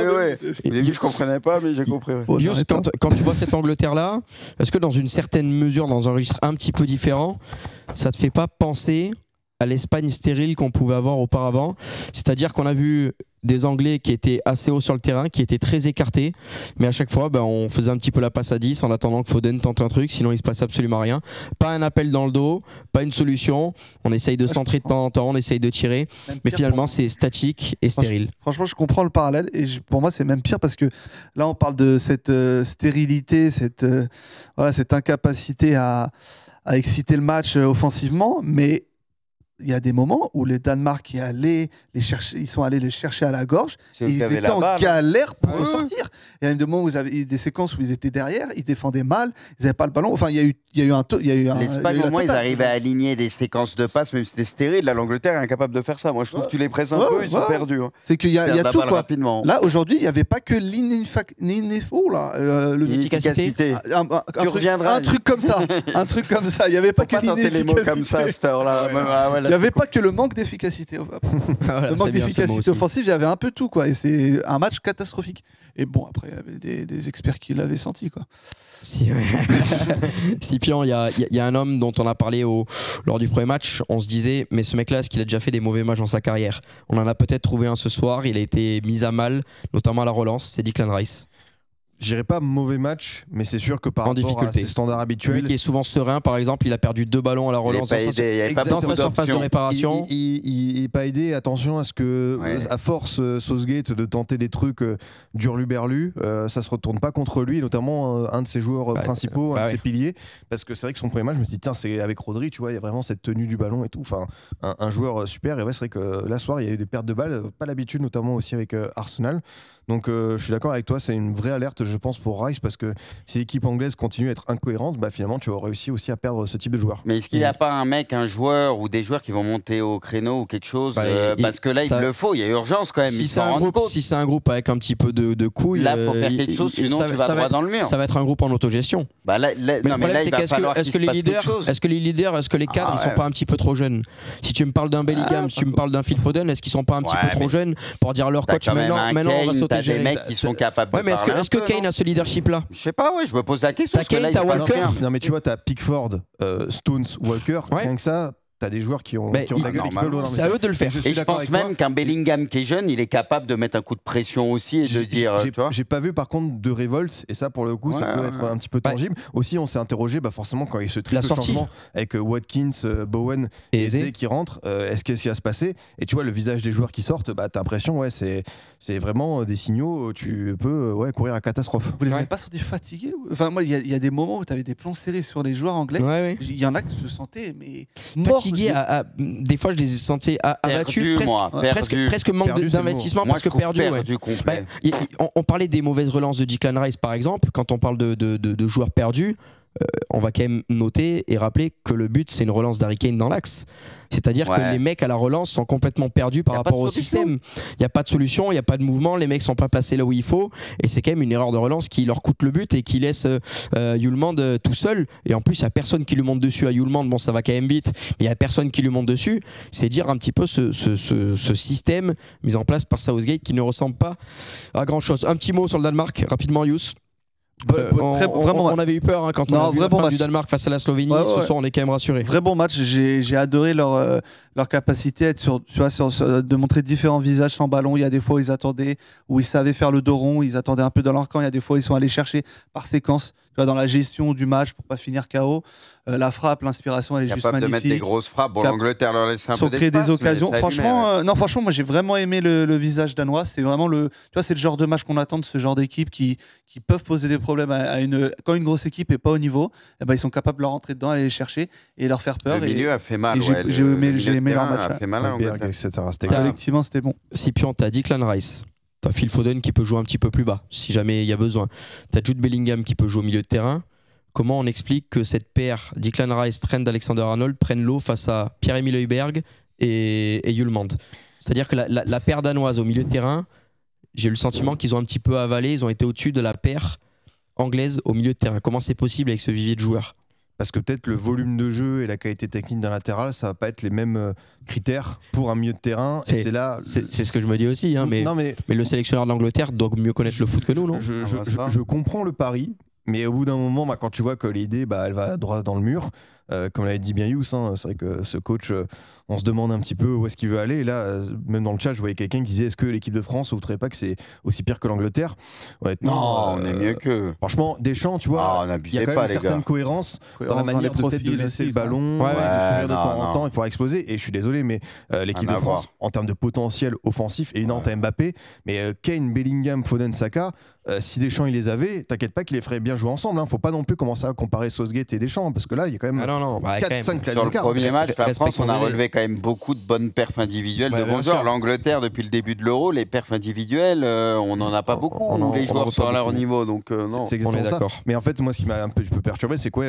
Au début, je comprenais pas, mais j'ai compris. Bon, juste quand tu vois cette Angleterre-là, est-ce que dans une certaine mesure, dans un registre un petit peu différent, ça te fait pas penser à l'Espagne stérile qu'on pouvait avoir auparavant? C'est-à-dire qu'on a vu des Anglais qui étaient assez hauts sur le terrain, qui étaient très écartés, mais à chaque fois on faisait un petit peu la passe à 10 en attendant que Foden tente un truc, sinon il se passe absolument rien. Pas un appel dans le dos, pas une solution, on essaye de centrer de temps en temps, on essaye de tirer, mais finalement c'est statique et stérile. Franchement, je comprends le parallèle et pour moi c'est même pire parce que là on parle de cette stérilité, cette incapacité à exciter le match offensivement, mais il y a des moments où le Danemark ils sont allés les chercher à la gorge, ils étaient en galère pour le sortir. Il y a des moments où vous avez des séquences où ils étaient derrière, ils défendaient mal, ils n'avaient pas le ballon. Enfin, il y a eu un. L'Espagne, au moins, ils arrivaient à aligner des séquences de passes, même si c'était stérile. Là, l'Angleterre est incapable de faire ça. Moi, je trouve que tu les presses un peu, ils sont perdus. Hein. C'est qu'il y a tout, quoi. Rapidement. Là, aujourd'hui, il n'y avait pas que l'inefficacité. Un truc comme ça. Il n'y avait pas que l'inefficacité. Il n'y avait pas que le manque d'efficacité. Le manque d'efficacité offensive, il y avait un peu tout, quoi. Et c'est un match catastrophique. Et bon, après, il y avait des experts qui l'avaient senti, quoi. Scipion, il y a un homme dont on a parlé lors du premier match. On se disait, mais ce mec-là, est-ce qu'il a déjà fait des mauvais matchs dans sa carrière? On en a peut-être trouvé un ce soir. Il a été mis à mal, notamment à la relance. C'est Declan Rice. Je dirais pas mauvais match, mais c'est sûr que par rapport à ses standards habituels. Lui qui est souvent serein, par exemple, il a perdu 2 ballons à la relance dans sa surface de réparation. Il n'est pas aidé. Attention à ce que, à force, Southgate de tenter des trucs d'hurluberlu, ça se retourne pas contre lui, notamment un de ses joueurs principaux, un de ses piliers. Parce que c'est vrai que son premier match, je me suis dit, tiens, c'est avec Rodri, tu vois, il y a vraiment cette tenue du ballon et tout. Enfin, un joueur super. Et ouais, c'est vrai que là, ce soir, il y a eu des pertes de balles, pas l'habitude, notamment aussi avec Arsenal. Donc, je suis d'accord avec toi, c'est une vraie alerte, je pense, pour Rice, parce que si l'équipe anglaise continue à être incohérente, finalement tu vas réussir aussi à perdre ce type de joueur. Mais est-ce qu'il n'y a pas un joueur ou des joueurs qui vont monter au créneau ou quelque chose parce que là il le faut, il y a urgence quand même. Si c'est un groupe avec un petit peu de couilles, là il faut faire quelque chose, sinon tu vas droit dans le mur. Ça va être un groupe en autogestion. Mais le problème c'est est-ce que les leaders, est-ce que les cadres, ils sont pas un petit peu trop jeunes? Si tu me parles d'un Bellingham, si tu me parles d'un Phil Foden, est-ce qu'ils sont pas un petit peu trop jeunes pour dire à leur coach maintenant on va sauter des mecs qui sont capables de parler? Est-ce que Kane a ce leadership-là? Je sais pas, je me pose la question. T'as Kane, t'as Walker. Non, mais tu vois, t'as Pickford, Stones, Walker, rien que ça. T'as des joueurs qui ont la gueule. C'est à eux de le faire. Et je pense même qu'un Bellingham qui est jeune, il est capable de mettre un coup de pression aussi et de dire. J'ai pas vu par contre de révolte, et ça pour le coup, ça peut être un petit peu tangible. Aussi, on s'est interrogé forcément quand il y a ce triple changement avec Watkins, Bowen et Eze qui rentrent. Est-ce qu'il va se passer? Et tu vois, le visage des joueurs qui sortent, t'as l'impression, c'est vraiment des signaux. Tu peux courir à catastrophe. Vous les avez pas sentis fatigués? Enfin, moi, il y a des moments où t'avais des plans serrés sur les joueurs anglais. Il y en a que je sentais, mais mort. Des fois je les ai sentis abattus, presque manque d'investissement, presque perdu. On parlait des mauvaises relances de Declan Rice par exemple. Quand on parle de joueurs perdus, on va quand même noter et rappeler que le but c'est une relance d'Harry Kane dans l'axe. C'est-à-dire que les mecs à la relance sont complètement perdus par rapport au système. Il n'y a pas de solution, il n'y a pas de mouvement, les mecs ne sont pas placés là où il faut. Et c'est quand même une erreur de relance qui leur coûte le but et qui laisse Hjulmand tout seul. Et en plus, il n'y a personne qui lui monte dessus à Hjulmand. Bon, ça va quand même vite, mais il n'y a personne qui lui monte dessus. C'est dire un petit peu ce système mis en place par Southgate qui ne ressemble pas à grand-chose. Un petit mot sur le Danemark, rapidement, Yous. On avait eu peur quand on a vu la fin du Danemark face à la Slovénie. Ce soir, on est quand même rassuré. Vrai bon match. J'ai adoré leur leur capacité à être de montrer différents visages sans ballon. Il y a des fois où ils attendaient, où ils savaient faire le dos rond, ils attendaient un peu dans leur camp. Il y a des fois où ils sont allés chercher par séquence, dans la gestion du match pour pas finir KO. La frappe, l'inspiration, elle est juste magnifique. Capable de mettre des grosses frappes. Bon, l'Angleterre leur laisse un peu d'espace. Créer des occasions. Franchement, moi j'ai vraiment aimé le visage danois. C'est vraiment c'est le genre de match qu'on attend de ce genre d'équipe qui peuvent poser des problèmes quand une grosse équipe est pas au niveau. Eh ben, ils sont capables de leur rentrer dedans, aller les chercher et leur faire peur. Le milieu a fait mal. J'ai aimé leur match. A fait mal, Collectivement, c'était bon. Scipion, t'as Declan Rice. T'as Phil Foden qui peut jouer un petit peu plus bas, si jamais il y a besoin. T'as Jude Bellingham qui peut jouer au milieu de terrain. Comment on explique que cette paire Declan Rice, Trent Alexander-Arnold prenne l'eau face à Pierre-Emile Højbjerg et Hjulmand? C'est-à-dire que la paire danoise au milieu de terrain, j'ai eu le sentiment qu'ils ont un petit peu avalé, ils ont été au-dessus de la paire anglaise au milieu de terrain. Comment c'est possible avec ce vivier de joueurs? Parce que peut-être le volume de jeu et la qualité technique d'un latéral, ça va pas être les mêmes critères pour un milieu de terrain. C'est ce que je me dis aussi, hein, mais le sélectionneur de l'Angleterre doit mieux connaître le foot que nous, non? Je comprends le pari, mais au bout d'un moment, quand tu vois que l'idée, elle va droit dans le mur, comme l'avait dit bien Youss, c'est vrai que ce coach, on se demande un petit peu où est-ce qu'il veut aller. Et là, même dans le chat, je voyais quelqu'un qui disait, est-ce que l'équipe de France ne voudrait pas que c'est aussi pire que l'Angleterre? Non, on est mieux que. Franchement, Deschamps, tu vois, il y a quand même une certaine cohérence dans la manière de peut-être de laisser le ballon, de s'ouvrir de temps en temps et pouvoir exploser. Et je suis désolé, mais l'équipe de France, en termes de potentiel offensif, évidemment, t'as Mbappé, mais Kane, Bellingham, Foden, Saka, si Deschamps il les avait, t'inquiète pas qu'il les ferait bien jouer ensemble. Faut pas non plus commencer à comparer Southgate et Deschamps, parce que là, il y a quand même 4-5 claviers. Sur le premier match, la France, on a relevé quand même beaucoup de bonnes perfs individuelles de bons joueurs. L'Angleterre, depuis le début de l'Euro, les perfs individuels, on n'en a pas beaucoup. Les joueurs sont à leur niveau, donc non. C'est exactement ça. Mais en fait, moi, ce qui m'a un peu perturbé, c'est quoi,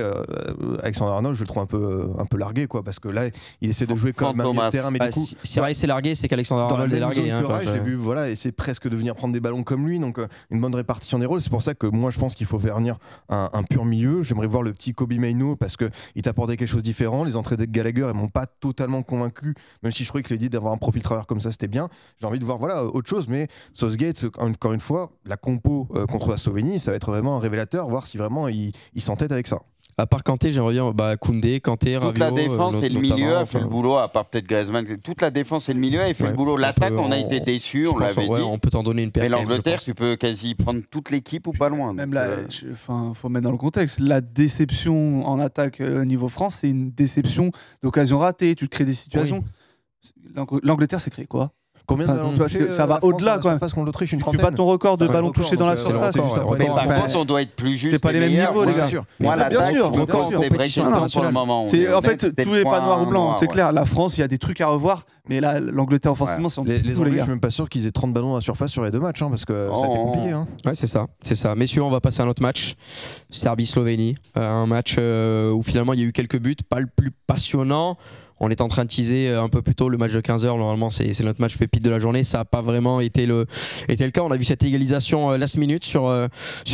Alexander Arnold, je le trouve un peu largué, quoi, parce que là, il essaie de jouer comme un milieu de terrain, mais du coup, si Rice est largué, c'est qu'Alexander Arnold est largué. Je l'ai vu, essayer presque de venir prendre des ballons comme lui, donc une bonne répartition des rôles. C'est pour ça que moi, je pense qu'il faut faire venir un pur milieu. J'aimerais voir le petit Kobe Mainoo parce qu'il t'apportait quelque chose de différent. Les entrées de Gallagher, elles m'ont pas totalement convaincu, même si je trouvais que l'idée d'avoir un profil travailleur comme ça, c'était bien. J'ai envie de voir autre chose, mais Southgate, encore une fois, la compo contre la Slovénie, ça va être vraiment un révélateur, voir si vraiment il s'entête avec ça. À part Kanté, j'aimerais bien Koundé, Kanté, Rabiot. Toute la défense et le milieu a fait le boulot, à part peut-être Griezmann. Toute la défense et le milieu a fait le boulot. L'attaque, on a été déçus, on l'avait dit. On peut t'en donner une paire. Mais l'Angleterre, tu peux quasi prendre toute l'équipe ou pas loin. Même faut mettre dans le contexte. La déception en attaque au niveau France, c'est une déception d'occasion ratée. Tu te crées des situations. L'Angleterre s'est créé quoi? Combien de ballons touchés, ça va au-delà quand même. Tu bats ton record de ballons touchés dans la surface. Mais par contre, on doit être plus juste. C'est pas les mêmes niveaux, les gars. Moi, l'attaque, c'est Brésil pour le moment. En fait, tout n'est pas noir ou blanc. C'est clair, la France, il y a des trucs à revoir. Mais là, l'Angleterre, offensivement, c'est les Anglais, je suis même pas sûr qu'ils aient 30 ballons à la surface sur les deux matchs, parce que ça a été compliqué. Ouais, c'est ça. Messieurs, on va passer à un autre match. Serbie-Slovénie. Un match où finalement il y a eu quelques buts, pas le plus passionnant. On est en train de teaser un peu plus tôt le match de 15h. Normalement, c'est notre match pépite de la journée. Ça n'a pas vraiment été le cas. On a vu cette égalisation last minute sur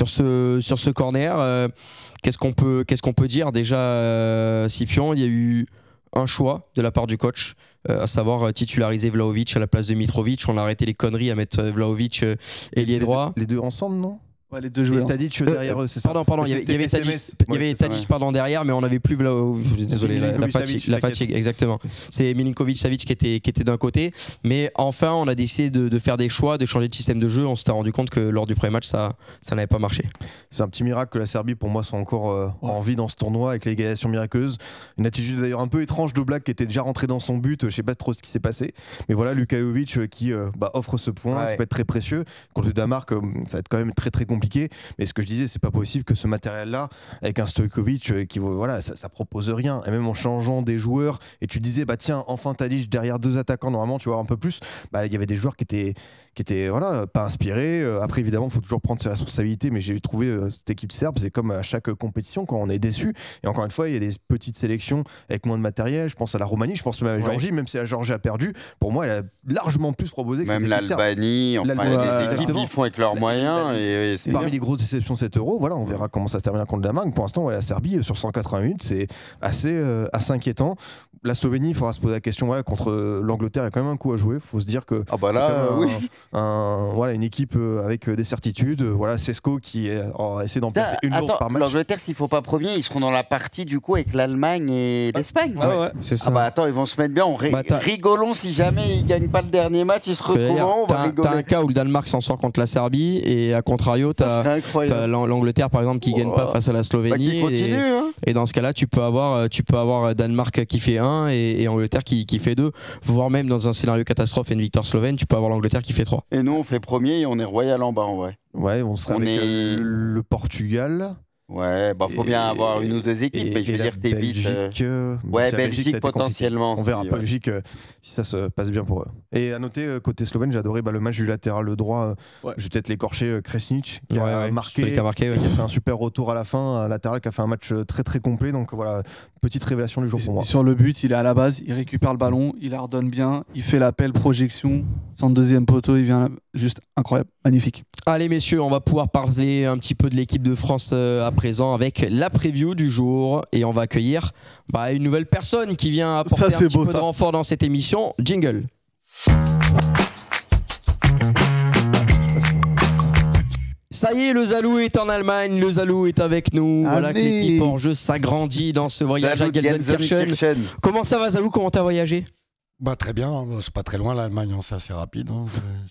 ce corner. Qu'est-ce qu'on peut dire déjà, Scipion? Il y a eu un choix de la part du coach, à savoir titulariser Vlahovic à la place de Mitrovic. On a arrêté les conneries à mettre Vlahovic ailier droit. Les deux ensemble, non? Ouais, les deux joueurs. Tadic derrière eux, c'est ça? Pardon, il y avait Tadic derrière, mais on n'avait plus Vlahovic. Désolé, la fatigue, exactement. C'est Milinkovic-Savic qui était d'un côté, mais enfin, on a décidé de faire des choix, de changer de système de jeu. On s'était rendu compte que lors du premier match, ça n'avait pas marché. C'est un petit miracle que la Serbie, pour moi, soit encore en vie dans ce tournoi avec l'égalisation miraculeuse. Une attitude d'ailleurs un peu étrange d'Oblak qui était déjà rentré dans son but. Je sais pas trop ce qui s'est passé, mais voilà, Luka Jovic qui offre ce point, qui peut être très précieux contre le Danemark. Ça va être quand même très très compliqué. Mais ce que je disais, c'est pas possible que ce matériel-là, avec un Stojkovic qui ça propose rien. Et même en changeant des joueurs, et tu disais tiens, enfin Tadic derrière deux attaquants, normalement tu vois un peu plus. Il y avait des joueurs qui étaient pas inspirés. Après évidemment, il faut toujours prendre ses responsabilités. Mais j'ai trouvé cette équipe serbe, c'est comme à chaque compétition quand on est déçu. Et encore une fois, il y a des petites sélections avec moins de matériel. Je pense à la Roumanie, je pense même à la Géorgie, même si la Géorgie a perdu. Pour moi, elle a largement plus proposé que même l'Albanie. Enfin, il y a des équipes qui font avec leurs moyens. Et parmi les grosses déceptions cet Euro, on verra comment ça se termine contre le Danemark. Pour l'instant, la Serbie sur 180 minutes, c'est assez inquiétant. la Slovénie, il faudra se poser la question, voilà, contre l'Angleterre, il y a quand même un coup à jouer. Il faut se dire que Ah bah là, voilà, une équipe avec des certitudes. Voilà, Sesco qui essaie d'en placer une lourde par match. L'Angleterre, s'il ne faut pas premier, ils seront dans la partie du coup avec l'Allemagne et l'Espagne. C'est ça. Ah bah attends, ils vont se mettre bien. Rigolons si jamais ils gagnent pas le dernier match, ils se retrouveront. On va rigoler. T'as un cas où le Danemark s'en sort contre la Serbie et à contrario, t'as l'Angleterre par exemple qui gagne pas face à la Slovénie. Et dans ce cas-là, tu peux avoir Danemark qui fait 1 et Angleterre qui fait 2, voire même dans un scénario catastrophe et une victoire slovène, tu peux avoir l'Angleterre qui fait 3. Et nous, on fait premier et on est royal en bas en vrai. Ouais, on serait avec le Portugal. Ouais, bah faut bien avoir une ou deux équipes, mais je veux dire t'évites. Ouais, Belgique potentiellement. On verra Belgique si ça se passe bien pour eux. Et à noter côté slovène, j'ai adoré le match du latéral droit. Je vais peut-être l'écorcher, Kresnic, qui a marqué, qui a fait un super retour à la fin, un latéral qui a fait un match très très complet. Donc voilà, petite révélation du jour pour moi. Sur le but, il est à la base, il récupère le ballon, il la redonne bien, il fait l'appel projection, sans deuxième poteau, il vient juste incroyable, magnifique. Allez messieurs, on va pouvoir parler un petit peu de l'équipe de France à présent avec la preview du jour et on va accueillir une nouvelle personne qui vient apporter un petit peu de renfort dans cette émission. Jingle. Ça y est, le Zalou est en Allemagne, le Zalou est avec nous. Voilà que l'équipe en jeu s'agrandit dans ce voyage à Gelsenkirchen. Comment ça va Zalou? Comment t'as voyagé? Très bien, c'est pas très loin l'Allemagne, c'est assez rapide.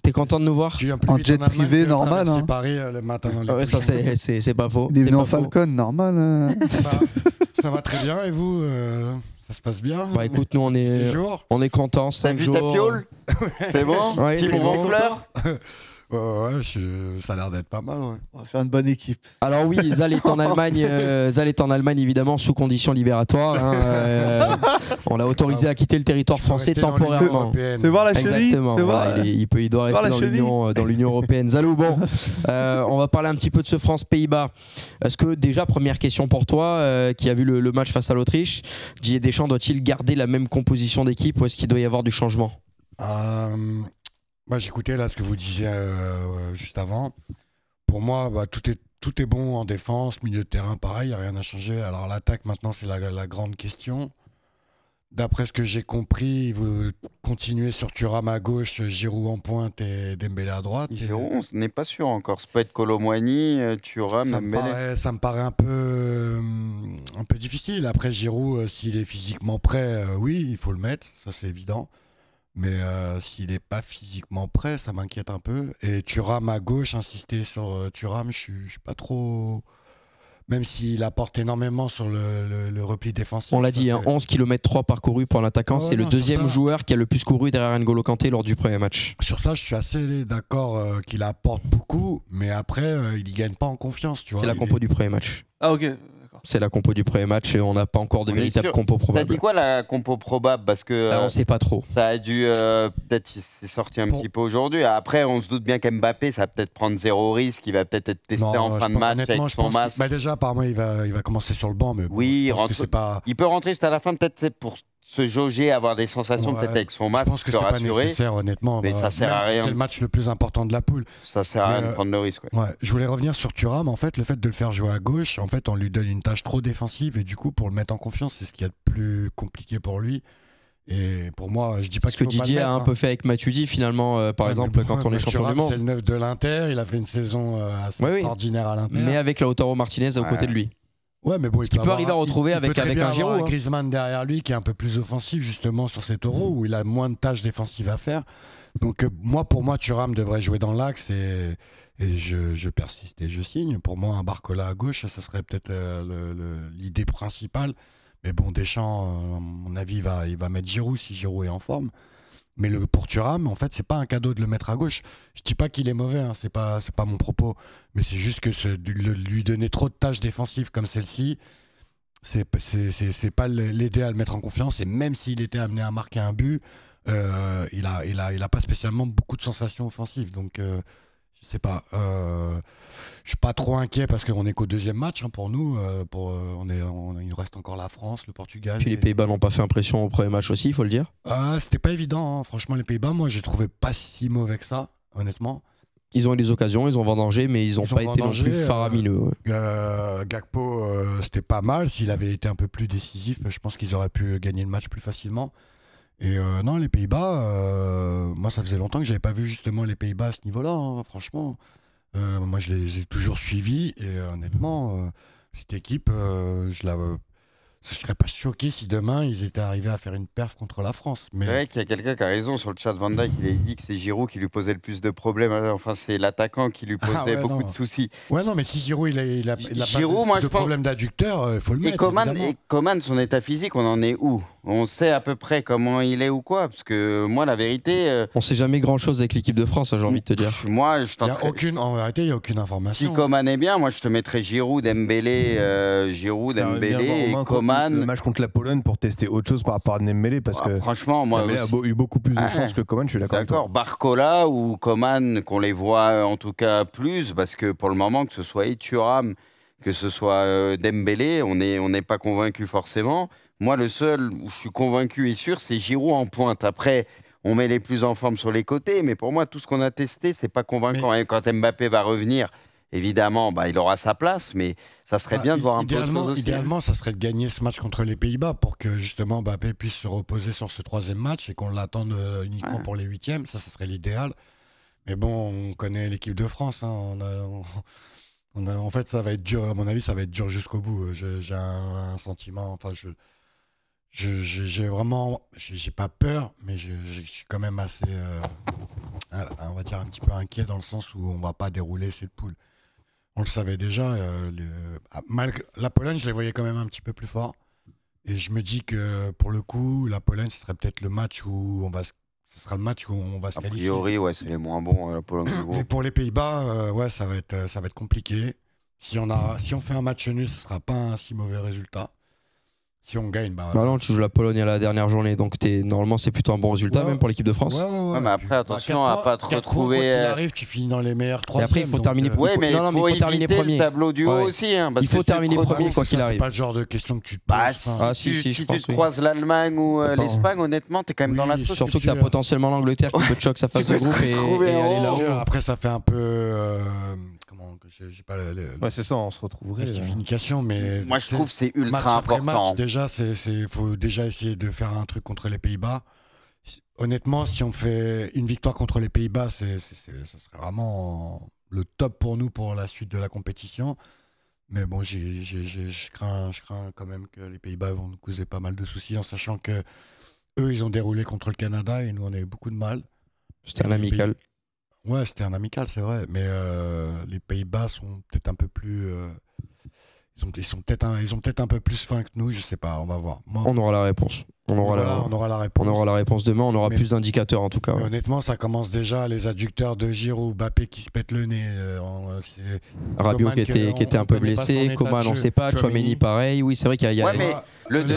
T'es content de nous voir? En jet privé normal. C'est Paris le matin. Ça c'est pas faux. Il est venu en Falcon, normal. Ça va très bien et vous ça se passe bien? Écoute, nous on est contents. 5 jours. T'as vu ta fiole? C'est bon? Petit ronfleur? Ouais, ça a l'air d'être pas mal. Ouais. On va faire une bonne équipe. Alors oui, Zal est en Allemagne, évidemment sous conditions libératoires. On l'a autorisé à quitter le territoire français temporairement. Fais voir la chérie. Exactement. Il doit rester dans l'Union européenne. Zalou, bon, on va parler un petit peu de ce France-Pays-Bas. Est-ce que déjà, première question pour toi, qui a vu le match face à l'Autriche, Didier Deschamps doit-il garder la même composition d'équipe ou est-ce qu'il doit y avoir du changement? J'écoutais là ce que vous disiez juste avant. Pour moi, tout est bon en défense, milieu de terrain, pareil, il n'y a rien à changer. Alors l'attaque, maintenant, c'est la grande question. D'après ce que j'ai compris, vous continuez sur Thuram à gauche, Giroud en pointe et Dembélé à droite. Giroud, on n'est pas sûr encore. Ça peut être Kolo Muani, Thuram, Dembélé. Ça me paraît un peu difficile. Après, Giroud, s'il est physiquement prêt, oui, il faut le mettre, ça c'est évident. Mais s'il n'est pas physiquement prêt, ça m'inquiète un peu. Et Thuram à gauche, insister sur Thuram, je suis pas trop... Même s'il apporte énormément sur le repli défensif. On l'a dit, 11 km 3 parcourus pour l'attaquant. C'est le deuxième joueur qui a le plus couru derrière N'Golo Kanté lors du premier match. Sur ça, je suis assez d'accord qu'il apporte beaucoup. Mais après, il n'y gagne pas en confiance. C'est la compo du premier match. Ah ok. C'est la compo du premier match et on n'a pas encore de véritable compo probable. Ça dit quoi la compo probable? Parce que on ne sait pas trop. Ça a dû peut-être c'est sorti un petit peu aujourd'hui. Après, on se doute bien qu'Mbappé, ça va peut-être prendre 0 risque. Il va peut-être être testé en fin de match avec son masque. Déjà, apparemment, il va commencer sur le banc. Mais oui, il peut rentrer juste à la fin, peut-être pour se jauger, avoir des sensations peut-être avec son match. Je pense que c'est pas nécessaire, honnêtement. Mais ça sert à rien. C'est le match le plus important de la poule. Ça sert à rien de prendre le risque. Ouais. Je voulais revenir sur Thuram. En fait, le fait de le faire jouer à gauche, en fait, on lui donne une tâche trop défensive et du coup, pour le mettre en confiance, c'est ce qu'il y a de plus compliqué pour lui. Et pour moi, je dis pas ce que Didier a un peu fait avec Matuidi finalement, par exemple, quand on est champion du monde. C'est le 9 de l'Inter. Il a fait une saison assez extraordinaire à l'Inter. Mais avec Lautaro Martinez aux côtés de lui. Ouais, mais bon, ce qu'il peut arriver à retrouver avec un Giroud. Griezmann derrière lui qui est un peu plus offensif justement sur cet Euro où il a moins de tâches défensives à faire. Donc pour moi, Thuram devrait jouer dans l'axe et je persiste et je signe. Pour moi, un Barcola à gauche, ça serait peut-être l'idée principale. Mais bon, Deschamps, à mon avis, il va mettre Giroud si Giroud est en forme. Mais pour Thuram, en fait, c'est pas un cadeau de le mettre à gauche. Je dis pas qu'il est mauvais, c'est pas mon propos. Mais c'est juste que lui donner trop de tâches défensives comme celle-ci, c'est pas l'aider à le mettre en confiance. Et même s'il était amené à marquer un but, il a pas spécialement beaucoup de sensations offensives. Donc, je sais pas. Je suis pas trop inquiet parce qu'on est qu'au deuxième match pour nous. Il nous reste encore la France, le Portugal. Puis les Pays-Bas n'ont pas fait impression au premier match aussi, il faut le dire. C'était pas évident, franchement les Pays-Bas. Moi, j'ai trouvé pas si mauvais que ça, honnêtement. Ils ont eu des occasions, ils ont vendangé, mais ils n'ont pas été non plus faramineux. Gakpo, c'était pas mal. S'il avait été un peu plus décisif, je pense qu'ils auraient pu gagner le match plus facilement. Et non, les Pays-Bas, moi, ça faisait longtemps que j'avais pas vu justement les Pays-Bas à ce niveau-là, hein, franchement. Moi, je les ai toujours suivis et honnêtement, cette équipe, je serais pas choqué si demain ils étaient arrivés à faire une perf contre la France. Mais... C'est vrai qu'il y a quelqu'un qui a raison sur le chat. Van Dijk, il a dit que c'est Giroud qui lui posait le plus de problèmes. Enfin, c'est l'attaquant qui lui posait beaucoup de soucis. Ouais, non, mais si Giroud il a Giroud, pas de problème d'adducteur, il faut le mettre. Et Coman, son état physique, on en est où? On sait à peu près comment il est ou quoi? Parce que moi, la vérité. On sait jamais grand-chose avec l'équipe de France, j'ai envie de te dire. Moi, je en vérité, il n'y a aucune information. Si Coman est bien, moi, je te mettrais Giroud, Dembélé, et Coman. Le match contre la Pologne pour tester autre chose par rapport à Dembélé parce que franchement, moi Dembélé a eu beaucoup plus de chance que Coman, je suis d'accord avec toi. Barcola ou Coman, qu'on les voit en tout cas plus, parce que pour le moment, que ce soit Thuram, que ce soit Dembélé, on n'est pas convaincu forcément. Moi, le seul où je suis convaincu et sûr, c'est Giroud en pointe. Après, on met les plus en forme sur les côtés, mais pour moi, tout ce qu'on a testé, c'est pas convaincant. Et quand Mbappé va revenir, évidemment, il aura sa place, mais ça serait bien de voir un peu de choses aussi. Idéalement, ça serait de gagner ce match contre les Pays-Bas pour que justement Mbappé puisse se reposer sur ce troisième match et qu'on l'attende uniquement pour les huitièmes. Ça serait l'idéal. Mais bon, on connaît l'équipe de France. Hein. En fait, ça va être dur. À mon avis, ça va être dur jusqu'au bout. J'ai un sentiment. Enfin, j'ai vraiment, j'ai pas peur, mais je suis quand même assez, on va dire un petit peu inquiet dans le sens où on va pas dérouler cette poule. On le savait déjà. La Pologne, je les voyais quand même un petit peu plus forts. Et je me dis que pour le coup, la Pologne, ce serait peut-être le match où ce sera le match où on va se qualifier. A priori, ouais, c'est les moins bons, la Pologne. Et pour les Pays-Bas, ouais, ça va être compliqué. Si on fait un match nul, ce sera pas un si mauvais résultat. Si on gagne, non, tu joues la Pologne à la dernière journée, donc normalement c'est plutôt un bon résultat même pour l'équipe de France. Ouais, mais après attention à pas te retrouver. Quoi qu'il arrive, tu finis dans les meilleurs 3. Et après il faut terminer. Mais il faut terminer premier. Le tableau du haut aussi. Hein, il faut terminer premier quoi qu'il arrive. C'est pas le genre de question que tu te poses. Si tu te croises l'Allemagne ou l'Espagne, honnêtement, t'es quand même dans la sauce. Surtout que t'as potentiellement l'Angleterre qui peut te choquer sa phase de groupe et aller là-haut. Après ça fait un peu. J'ai pas c'est ça, on se retrouverait. Classification, mais moi je trouve que c'est ultra important. Déjà, faut déjà essayer de faire un truc contre les Pays-Bas. Honnêtement, si on fait une victoire contre les Pays-Bas, ça serait vraiment le top pour nous pour la suite de la compétition. Mais bon, je crains quand même que les Pays-Bas vont nous causer pas mal de soucis, en sachant que eux, ils ont déroulé contre le Canada et nous, on a eu beaucoup de mal. C'était un amical. Ouais, c'était un amical, c'est vrai. Mais les Pays-Bas sont peut-être un peu plus. Ils ont peut-être un peu plus faim que nous, je sais pas, on va voir. On aura la réponse. On aura la réponse demain, on aura plus d'indicateurs en tout cas. Honnêtement, ça commence déjà, les adducteurs de Giroud, Mbappé qui se pète le nez. Rabiot qui était un peu blessé, Coman on ne sait pas, Tchouaméni pareil. Oui, c'est vrai qu'il y a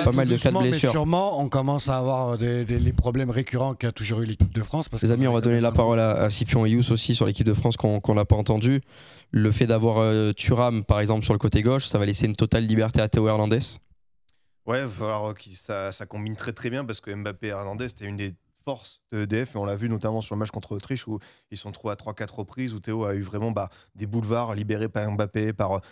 pas mal de cas de blessures. Mais sûrement, on commence à avoir les problèmes récurrents qu'a toujours eu l'équipe de France. Les amis, on va donner la parole à Scipion et Yous aussi sur l'équipe de France qu'on n'a pas entendu. Le fait d'avoir Thuram par exemple sur le côté gauche, ça va laisser une totale liberté à Théo Hernandez. Ouais, il va falloir que ça combine très très bien parce que Mbappé et Hernandez, c'était une des forces de EDF et on l'a vu notamment sur le match contre l'Autriche où ils sont trouvés à 3-4 reprises où Théo a eu vraiment des boulevards libérés par Mbappé, par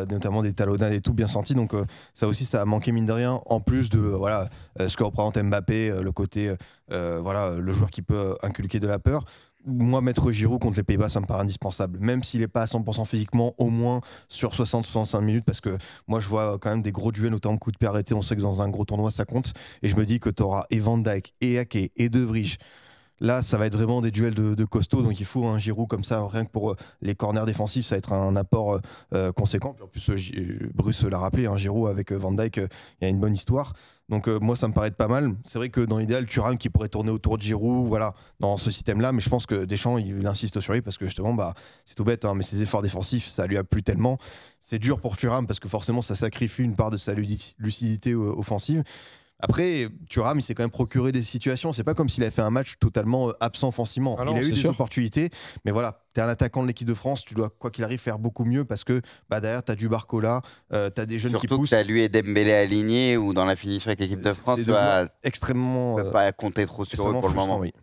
notamment des talonnades et tout bien senti. Donc ça aussi, ça a manqué mine de rien en plus de ce que représente Mbappé, le côté le joueur qui peut inculquer de la peur. Moi, mettre Giroud contre les Pays-Bas, ça me paraît indispensable. Même s'il n'est pas à 100% physiquement, au moins sur 60-65 minutes, parce que moi, je vois quand même des gros duels, notamment coup de pied arrêté. On sait que dans un gros tournoi, ça compte. Et je me dis que tu auras et Van Dijk, et Ake, et De Vrij. Là, ça va être vraiment des duels de costaud. Donc, il faut un Giroud comme ça, rien que pour les corners défensifs, ça va être un apport conséquent. Puis en plus, Bruce l'a rappelé, Giroud avec Van Dijk, il y a une bonne histoire. Donc moi, ça me paraît pas mal. C'est vrai que dans l'idéal, Thuram qui pourrait tourner autour de Giroud, dans ce système-là. Mais je pense que Deschamps, il insiste sur lui parce que justement, c'est tout bête, mais ses efforts défensifs, ça lui a plu tellement. C'est dur pour Thuram parce que forcément, ça sacrifie une part de sa lucidité offensive. Après, Thuram, il s'est quand même procuré des situations. C'est pas comme s'il avait fait un match totalement absent offensivement. Il a eu des opportunités, mais voilà, tu es un attaquant de l'équipe de France, tu dois, quoi qu'il arrive, faire beaucoup mieux parce que derrière, tu as du Barcola, tu as des jeunes qui poussent. Surtout que tu as lui et Dembélé alignés ou dans la finition avec l'équipe de France, extrêmement. Tu peux pas compter trop sur eux pour le moment. Oui.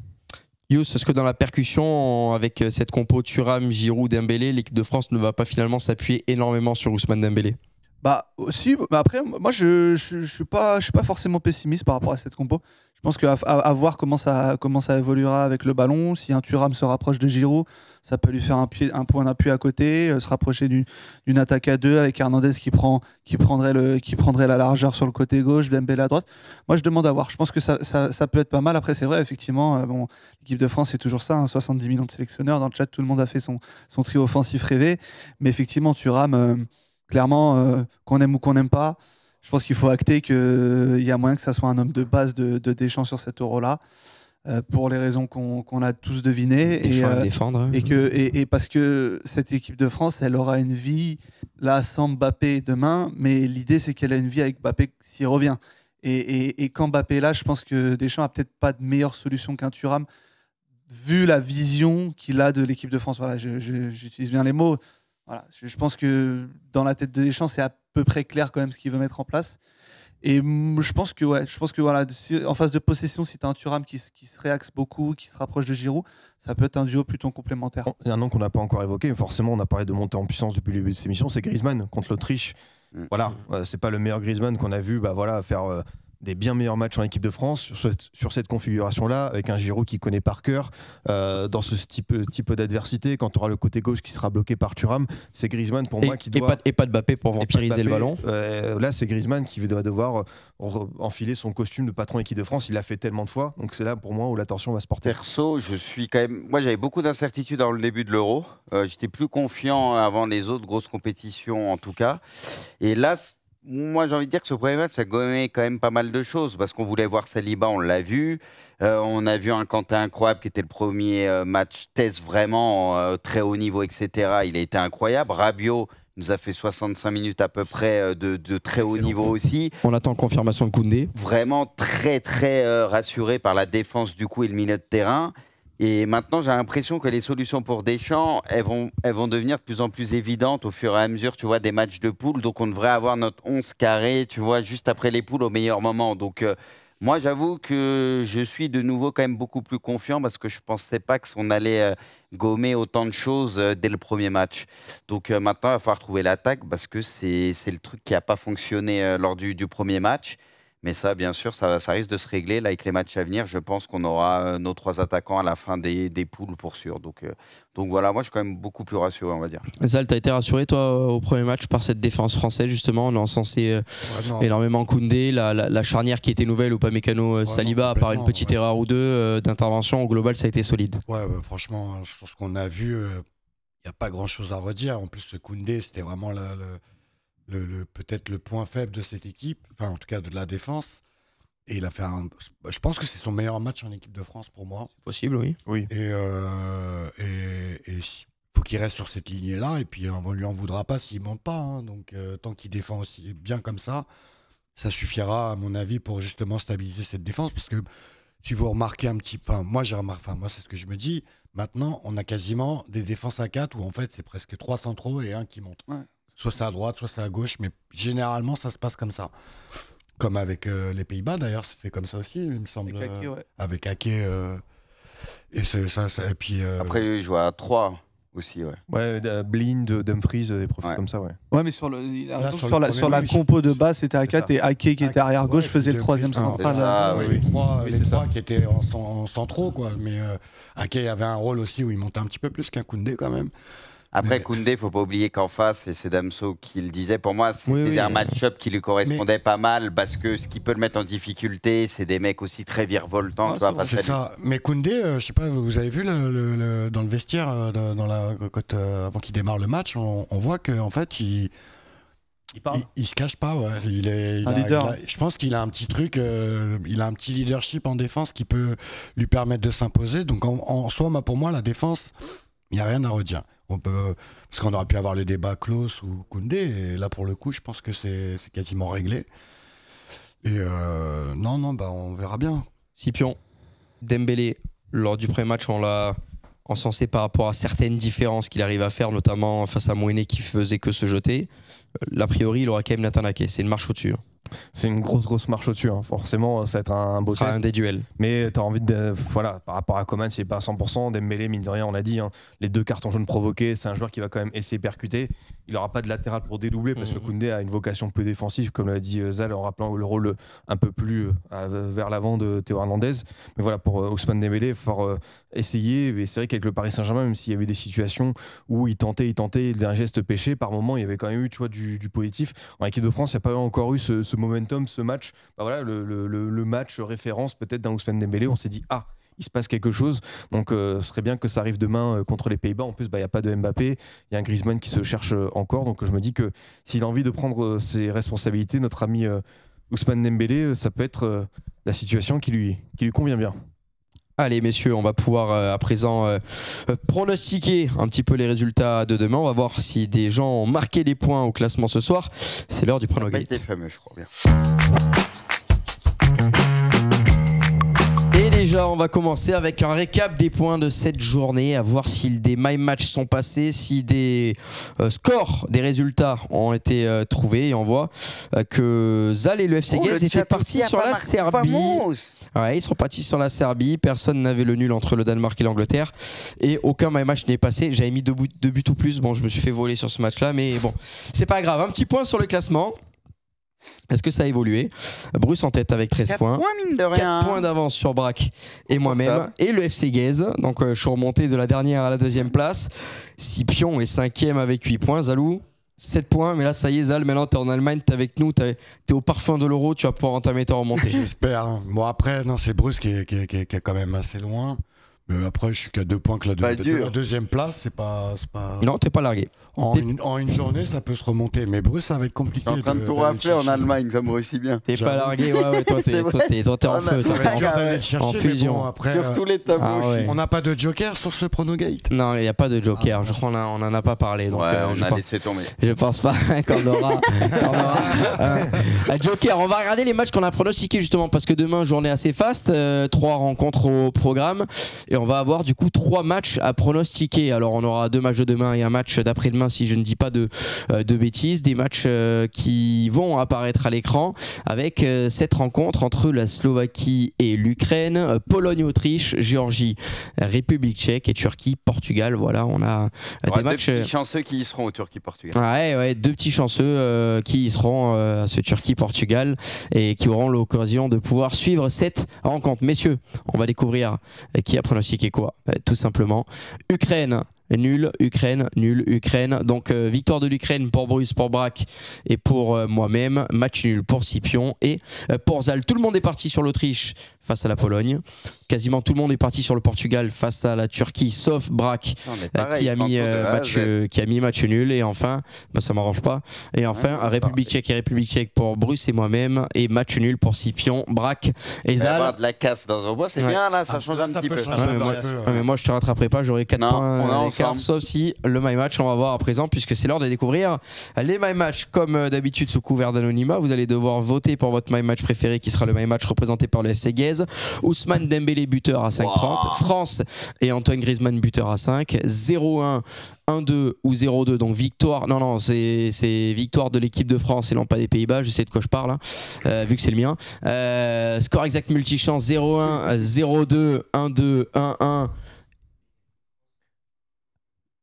Yous, est-ce que dans la percussion, avec cette compo Thuram, Giroud, Dembélé, l'équipe de France ne va pas finalement s'appuyer énormément sur Ousmane Dembélé? Bah aussi, après, moi je suis pas forcément pessimiste par rapport à cette compo. Je pense à voir comment ça évoluera avec le ballon. Si un Thuram se rapproche de Giroud, ça peut lui faire un point d'appui à côté, se rapprocher d'une attaque à deux avec Hernandez qui prendrait la largeur sur le côté gauche, Dembélé à droite. Moi je demande à voir. Je pense que ça peut être pas mal. Après c'est vrai, effectivement, bon, l'équipe de France c'est toujours ça, 70 millions de sélectionneurs. Dans le chat, tout le monde a fait son trio offensif rêvé. Mais effectivement, Thuram... clairement, qu'on aime ou qu'on n'aime pas, je pense qu'il faut acter qu'il y a moyen que ça soit un homme de base de Deschamps sur cet Euro-là, pour les raisons qu'on a tous devinées. Deschamps à défendre. Et parce que cette équipe de France, elle aura une vie là sans Mbappé demain, mais l'idée c'est qu'elle a une vie avec Mbappé s'il revient. Et quand Mbappé est là, je pense que Deschamps a peut-être pas de meilleure solution qu'un Thuram, vu la vision qu'il a de l'équipe de France. Voilà, j'utilise bien les mots. Voilà, je pense que dans la tête de Deschamps, c'est à peu près clair quand même ce qu'il veut mettre en place. Et je pense que voilà, en phase de possession, si tu as un Thuram qui se réaxe beaucoup, qui se rapproche de Giroud, ça peut être un duo plutôt complémentaire. Il y a un nom qu'on n'a pas encore évoqué, forcément on a parlé de montée en puissance depuis le début de cette émission, c'est Griezmann contre l'Autriche. Voilà, c'est pas le meilleur Griezmann qu'on a vu faire des bien meilleurs matchs en équipe de France sur cette configuration-là, avec un Giroud qui connaît par cœur, dans ce type d'adversité, quand tu auras le côté gauche qui sera bloqué par Thuram, c'est Griezmann pour moi qui doit... Et pas de Mbappé pour vampiriser le ballon. Là, c'est Griezmann qui va devoir enfiler son costume de patron équipe de France, il l'a fait tellement de fois, donc c'est là pour moi où l'attention va se porter. Perso, je suis quand même... Moi, j'avais beaucoup d'incertitudes dans le début de l'Euro. J'étais plus confiant avant les autres grosses compétitions, en tout cas. Et là... Moi, j'ai envie de dire que ce premier match, ça gommait quand même pas mal de choses parce qu'on voulait voir Saliba, on l'a vu. On a vu un Quentin incroyable qui était le premier match test vraiment très haut niveau, etc. Il a été incroyable. Rabiot nous a fait 65 minutes à peu près de très haut niveau aussi. On attend confirmation de Koundé. Vraiment très, très rassuré par la défense du coup et le milieu de terrain. Et maintenant, j'ai l'impression que les solutions pour Deschamps, elles vont devenir de plus en plus évidentes au fur et à mesure, tu vois, des matchs de poule. Donc, on devrait avoir notre 11 carré, tu vois, juste après les poules au meilleur moment. Donc, moi, j'avoue que je suis de nouveau quand même beaucoup plus confiant parce que je ne pensais pas qu'on allait gommer autant de choses dès le premier match. Donc, maintenant, il va falloir trouver l'attaque parce que c'est le truc qui n'a pas fonctionné lors du premier match. Mais ça, bien sûr, ça risque de se régler. Là, avec les matchs à venir, je pense qu'on aura nos 3 attaquants à la fin des poules pour sûr. Donc voilà, moi, je suis quand même beaucoup plus rassuré, on va dire. Zal, tu as été rassuré, toi, au premier match par cette défense française, justement? On a encensé énormément Koundé, la charnière qui était nouvelle, Upamecano, Saliba, à part une petite erreur ou deux d'intervention. Au global, ça a été solide. Ouais, franchement, je pense qu'on a vu, il n'y a pas grand-chose à redire. En plus, le Koundé, c'était vraiment peut-être le point faible de cette équipe, enfin en tout cas de la défense. Et il a fait je pense que c'est son meilleur match en équipe de France pour moi. C'est possible, oui. Et il faut qu'il reste sur cette lignée-là. Et puis on ne lui en voudra pas s'il ne monte pas. Hein. Donc tant qu'il défend aussi bien comme ça suffira à mon avis pour justement stabiliser cette défense. Parce que si vous remarquez un petit peu, moi c'est ce que je me dis, maintenant on a quasiment des défenses à 4 où en fait c'est presque 3 centraux et un qui monte. Ouais. Soit c'est à droite, soit c'est à gauche, mais généralement ça se passe comme ça. Comme avec les Pays-Bas d'ailleurs, c'était comme ça aussi, il me semble. Avec Ake. Et puis, après, il joue à 3 aussi, ouais. Ouais, Blind, Dumfries, des profils comme ça, ouais. Ouais, mais sur la compo de base, c'était à 4 et Ake qui était arrière gauche faisait le troisième central. Les trois qui étaient en centraux, quoi. Mais Ake avait un rôle aussi où il montait un petit peu plus qu'un Koundé quand même. Après, Koundé, il ne faut pas oublier qu'en face, et c'est Damso qui le disait, pour moi, c'était un match-up qui lui correspondait pas mal, parce que ce qui peut le mettre en difficulté, c'est des mecs aussi très virevoltants. C'est ça. Mais Koundé, je sais pas, vous avez vu dans le vestiaire, avant qu'il démarre le match, on voit qu'en fait, il se cache pas. Ouais. Je pense qu'il a un petit truc, il a un petit leadership en défense qui peut lui permettre de s'imposer. Donc en soi, pour moi, la défense, il n'y a rien à redire. Parce qu'on aurait pu avoir le débat Klose ou Koundé, et là pour le coup, je pense que c'est quasiment réglé. Et on verra bien. Scipion, Dembélé, lors du premier match, on l'a encensé par rapport à certaines différences qu'il arrive à faire, notamment face à Mouéné qui faisait que se jeter. A priori, il aura quand même Nathan Ake. C'est une marche au-dessus. c'est une grosse marche au-dessus. Hein. Forcément, ça va être un beau test. Un des duels. Mais tu as envie de. Voilà, par rapport à Coman, c'est pas à 100%. Dembélé, mine de rien, on l'a dit, hein, les 2 cartons jaunes provoqués, c'est un joueur qui va quand même essayer de percuter. Il n'aura pas de latéral pour dédoubler parce que Koundé a une vocation peu défensive, comme l'a dit Zal, en rappelant le rôle un peu plus vers l'avant de Théo Hernandez. Mais voilà, pour Ousmane Dembélé, il faut essayer. Et c'est vrai qu'avec le Paris Saint-Germain, même s'il y avait des situations où il tentait d'un geste péché, par moment, il y avait quand même eu du positif. En équipe de France, il n'y a pas encore eu ce momentum, ce match. Bah voilà, le match référence peut-être d'un Ousmane Dembélé. On s'est dit, il se passe quelque chose. Donc, ce serait bien que ça arrive demain contre les Pays-Bas. En plus, il n'y a pas de Mbappé. Il y a un Griezmann qui se cherche encore. Donc, je me dis que s'il a envie de prendre ses responsabilités, notre ami Ousmane Dembélé, ça peut être la situation qui lui convient bien. Allez messieurs, on va pouvoir à présent pronostiquer un petit peu les résultats de demain. On va voir si des gens ont marqué les points au classement ce soir. C'est l'heure du pronostic. Ça n'a pas été fameux, je crois bien. Et déjà, on va commencer avec un récap des points de cette journée, à voir si des my match sont passés, si des scores, des résultats ont été trouvés. Et on voit que Zal et le FC Guez étaient partis sur la Serbie. Ouais, ils sont partis sur la Serbie. Personne n'avait le nul entre le Danemark et l'Angleterre. Et aucun my match n'est passé. J'avais mis 2 buts ou plus. Bon, je me suis fait voler sur ce match-là. Mais bon, c'est pas grave. Un petit point sur le classement. Est-ce que ça a évolué? Bruce en tête avec 13 points. Mine de rien. 4 points d'avance sur Braque et moi-même. Et le FC Guez. Donc je suis remonté de la dernière à la 2e place. Scipion est 5e avec 8 points. Zalou 7 points, mais là ça y est Zal, maintenant t'es en Allemagne, t'es avec nous, t'es au parfum de l'euro, tu vas pouvoir entamer ta remontée. J'espère. Bon après, non, c'est Bruce qui est quand même assez loin. Mais après, je suis qu'à 2 points que la 2e place, c'est pas... Non, t'es pas largué. En une journée, ça peut se remonter. Mais Bruce, ça va être compliqué. T'es en train de tout rafler en Allemagne, ça me réussit bien. T'es pas largué, ouais, toi t'es en feu. Ça va être dur d'aller chercher, en fusion. Bon, après, sur tous les tableaux. On n'a pas de joker sur ce Pronogate? Non, il n'y a pas de joker. Je crois qu'on en a pas parlé. Donc, on a laissé tomber. Je pense pas qu'on aura un joker. On va regarder les matchs qu'on a pronostiqués justement parce que demain, journée assez faste. 3 rencontres au programme. Et on va avoir du coup 3 matchs à pronostiquer. Alors on aura 2 matchs de demain et un match d'après-demain si je ne dis pas de bêtises. Des matchs qui vont apparaître à l'écran avec cette rencontre entre la Slovaquie et l'Ukraine, Pologne-Autriche, Géorgie, République tchèque et Turquie-Portugal. Voilà, on a des matchs... 2 petits chanceux qui y seront au Turquie-Portugal. Ouais, 2 petits chanceux qui y seront à ce Turquie-Portugal et qui auront l'occasion de pouvoir suivre cette rencontre. Messieurs, on va découvrir qui a pronostiqué quoi. Tout simplement. Ukraine, nul, Ukraine, nul, Ukraine. Donc victoire de l'Ukraine pour Bruce, pour Braque et pour moi-même. Match nul pour Scipion et pour Zal. Tout le monde est parti sur l'Autriche face à la Pologne. Quasiment tout le monde est parti sur le Portugal face à la Turquie, sauf Braque qui a mis match nul. Et enfin, ça m'arrange pas. Et enfin, République tchèque pour Bruce et moi-même. Et match nul pour Scipion, Braque et Zal. Avoir de la casse dans un bois, c'est bien là, ça change un petit peu. Mais moi je te rattraperai pas, j'aurai 4 points d'écart, sauf si le my match on va voir à présent, puisque c'est l'heure de découvrir les my match. Comme d'habitude sous couvert d'anonymat, vous allez devoir voter pour votre my match préféré qui sera le my match représenté par le FC Guez. Ousmane Dembélé buteur à 5,30, France et Antoine Griezmann buteur à 5, 0-1, 1-2 ou 0-2, donc victoire, non c'est victoire de l'équipe de France et non pas des Pays-Bas, je sais de quoi je parle vu que c'est le mien. Score exact multichance 0-1, 0-2, 1-2, 1-1.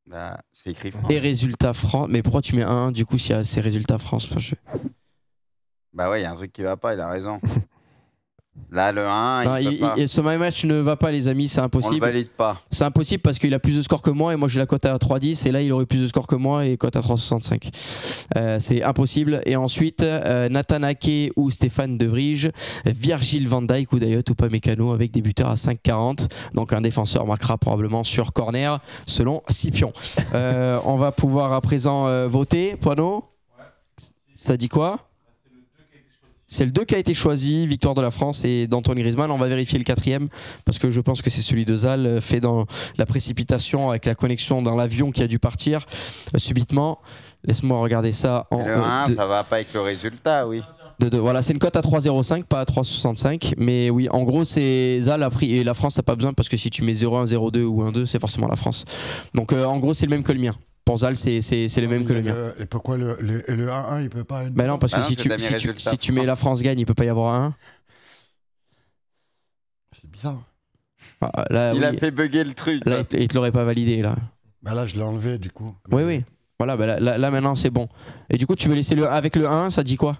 Bah, c'est écrit France. Et résultat France. Mais pourquoi tu mets 1 du coup s'il y a ces résultats France? Bah ouais, il y a un truc qui va pas, il a raison. Là, le 1, ce my match ne va pas, les amis, c'est impossible. On le valide pas. C'est impossible parce qu'il a plus de score que moi et moi j'ai la cote à 3,10 et là il aurait plus de score que moi et cote à 3,65. C'est impossible. Et ensuite, Nathan Ake ou Stéphane De Vrij, Virgil van Dijk ou Dayot ou Upamecano avec des buteurs à 5,40. Donc un défenseur marquera probablement sur corner selon Scipion. On va pouvoir à présent voter. Poineau, ça dit quoi? C'est le 2 qui a été choisi, victoire de la France et d'Antoine Griezmann. On va vérifier le 4e parce que je pense que c'est celui de Zal, fait dans la précipitation avec la connexion dans l'avion qui a dû partir subitement. Laisse-moi regarder ça. Le 1, ça va pas avec le résultat, oui. Voilà, c'est une cote à 3,05, pas à 3,65. Mais oui, en gros, c'est Zal a pris et la France n'a pas besoin parce que si tu mets 0,1, 0,2 ou 1,2, c'est forcément la France. Donc en gros, c'est le même que le mien. Pour pour Zal, c'est le même que le mien. Et pourquoi le 1-1, il peut pas être. Bah non, parce que non, si tu mets la France gagne, il peut pas y avoir un 1. C'est bizarre. Ah, là, Il oui. a fait bugger le truc. Là, il te l'aurait pas validé là. Bah là, je l'ai enlevé du coup. Oui, oui. Voilà, bah là maintenant c'est bon. Et du coup, tu veux laisser le avec le 1, ça dit quoi?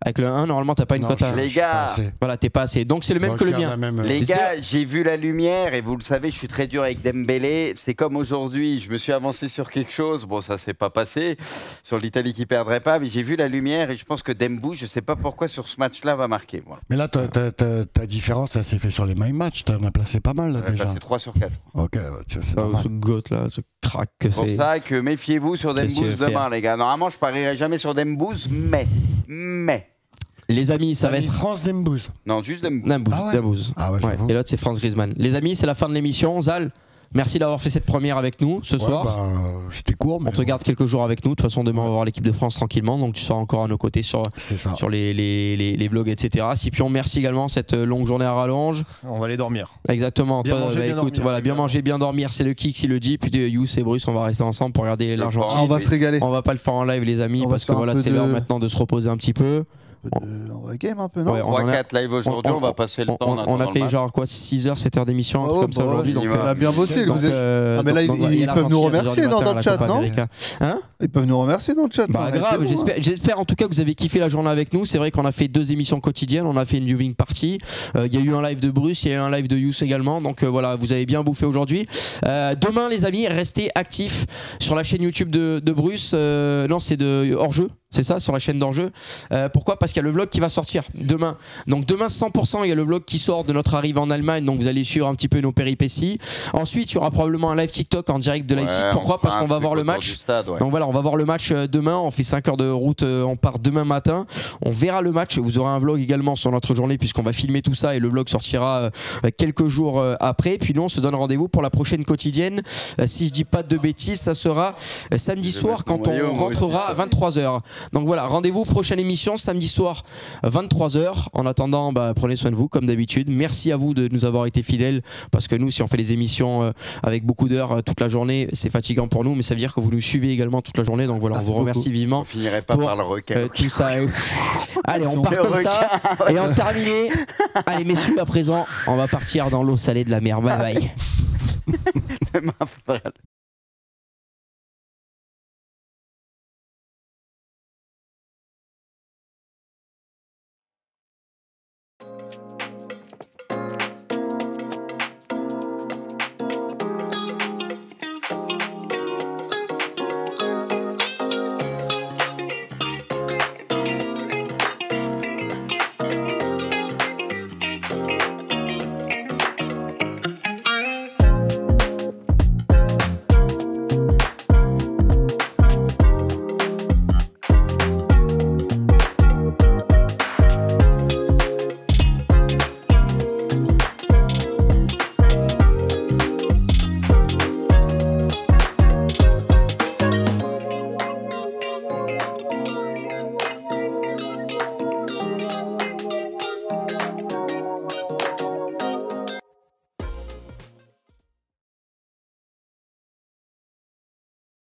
Avec le 1, normalement, t'as pas une Non, cote à. Les gars, Voilà, t'es pas assez. Donc c'est le même que le mien. les gars, j'ai vu la lumière et vous le savez, je suis très dur avec Dembélé. C'est comme aujourd'hui, je me suis avancé sur quelque chose. Bon, ça s'est pas passé sur l'Italie qui perdrait pas, mais j'ai vu la lumière et je pense que Dembou, je sais pas pourquoi sur ce match-là va marquer. Moi, Mais là, ta différence, elle s'est fait sur les my match. T'en as placé pas mal là déjà. c'est 3 sur 4. Ok, tu vois, c'est Ah, normal. ce goth là, ce crack que C'est pour c'est. ça que méfiez-vous sur Qu'est-ce qu'il Dembouz veut demain, faire les gars. Normalement, je parierai jamais sur Dembouz, mais. Les amis, ça T'as va mis être. France Dembouz. Non, juste Dembouz. Nambouz, Ah ouais. Nambouz. Ah ouais, Ouais. j'avoue. Et l'autre, c'est France Griezmann. Les amis, c'est la fin de l'émission. Zal, merci d'avoir fait cette première avec nous ce soir. Bah, c'était court, mais On te garde quelques jours avec nous. De toute façon, demain, on va voir l'équipe de France tranquillement. Donc, tu seras encore à nos côtés sur c'est ça. les vlogs, etc. Scipion, merci également. Cette longue journée à rallonge. On va aller dormir. Exactement. Bien Toi, manger, bien dormir, voilà, bien évidemment. manger, bien dormir. C'est le qui le dit. Puis Youss et Bruce, on va rester ensemble pour regarder l'Argentine. Ah, on va se régaler. On va pas le faire en live, les amis, On va parce se que faire un voilà, peu c'est l'heure de- maintenant de se reposer un petit peu. On va game un peu, non? Ouais, on en a- 3-4 live aujourd'hui, on va passer le temps. en On a attendant fait le match. genre quoi, 6h, 7h d'émission, un Oh, truc comme ça bah aujourd'hui. ouais, Donc, minimum. on a bien bossé. donc, vous êtes- Ah, mais là, donc, ils il y a peuvent l'Argentine nous à 2h remercier du dans matin, le la chat, Copa non? América. Hein? Ils peuvent nous remercier dans le chat. Bah non, grave, arrêtez-vous, hein. j'espère en tout cas que vous avez kiffé la journée avec nous. C'est vrai qu'on a fait 2 émissions quotidiennes, on a fait une viewing party. Il y a eu un live de Bruce, il y a eu un live de Youss également. Donc voilà, vous avez bien bouffé aujourd'hui. Demain, les amis, restez actifs sur la chaîne YouTube de Bruce. Non, c'est de hors-jeu. C'est ça, sur la chaîne d'Enjeu. Pourquoi? Parce qu'il y a le vlog qui va sortir demain. Donc demain, 100%, il y a le vlog qui sort de notre arrivée en Allemagne. Donc vous allez suivre un petit peu nos péripéties. Ensuite, il y aura probablement un live TikTok en direct de Leipzig. Ouais, Pourquoi? on Parce fera qu'on va un voir le truc autour match. du stade, ouais. Donc voilà, on va voir le match demain. On fait 5 heures de route. On part demain matin. On verra le match. Vous aurez un vlog également sur notre journée puisqu'on va filmer tout ça et le vlog sortira quelques jours après. Puis nous, on se donne rendez-vous pour la prochaine quotidienne. Si je dis pas de bêtises, ça sera samedi Je vais soir mettre mon quand maillot, on moi aussi, rentrera à ça. 23h. Donc voilà, rendez-vous prochaine émission samedi soir 23h. En attendant, prenez soin de vous comme d'habitude. Merci à vous de nous avoir été fidèles parce que nous, si on fait des émissions avec beaucoup d'heures toute la journée, c'est fatigant pour nous, mais ça veut dire que vous nous suivez également toute la journée. Donc voilà, Merci on vous remercie On vivement. finirait pas Pour, par le requin. Tout ça. Allez, on part Le comme ça. requin. Et en terminé, allez messieurs, à présent, on va partir dans l'eau salée de la mer. Bye bye. Demain, faudra-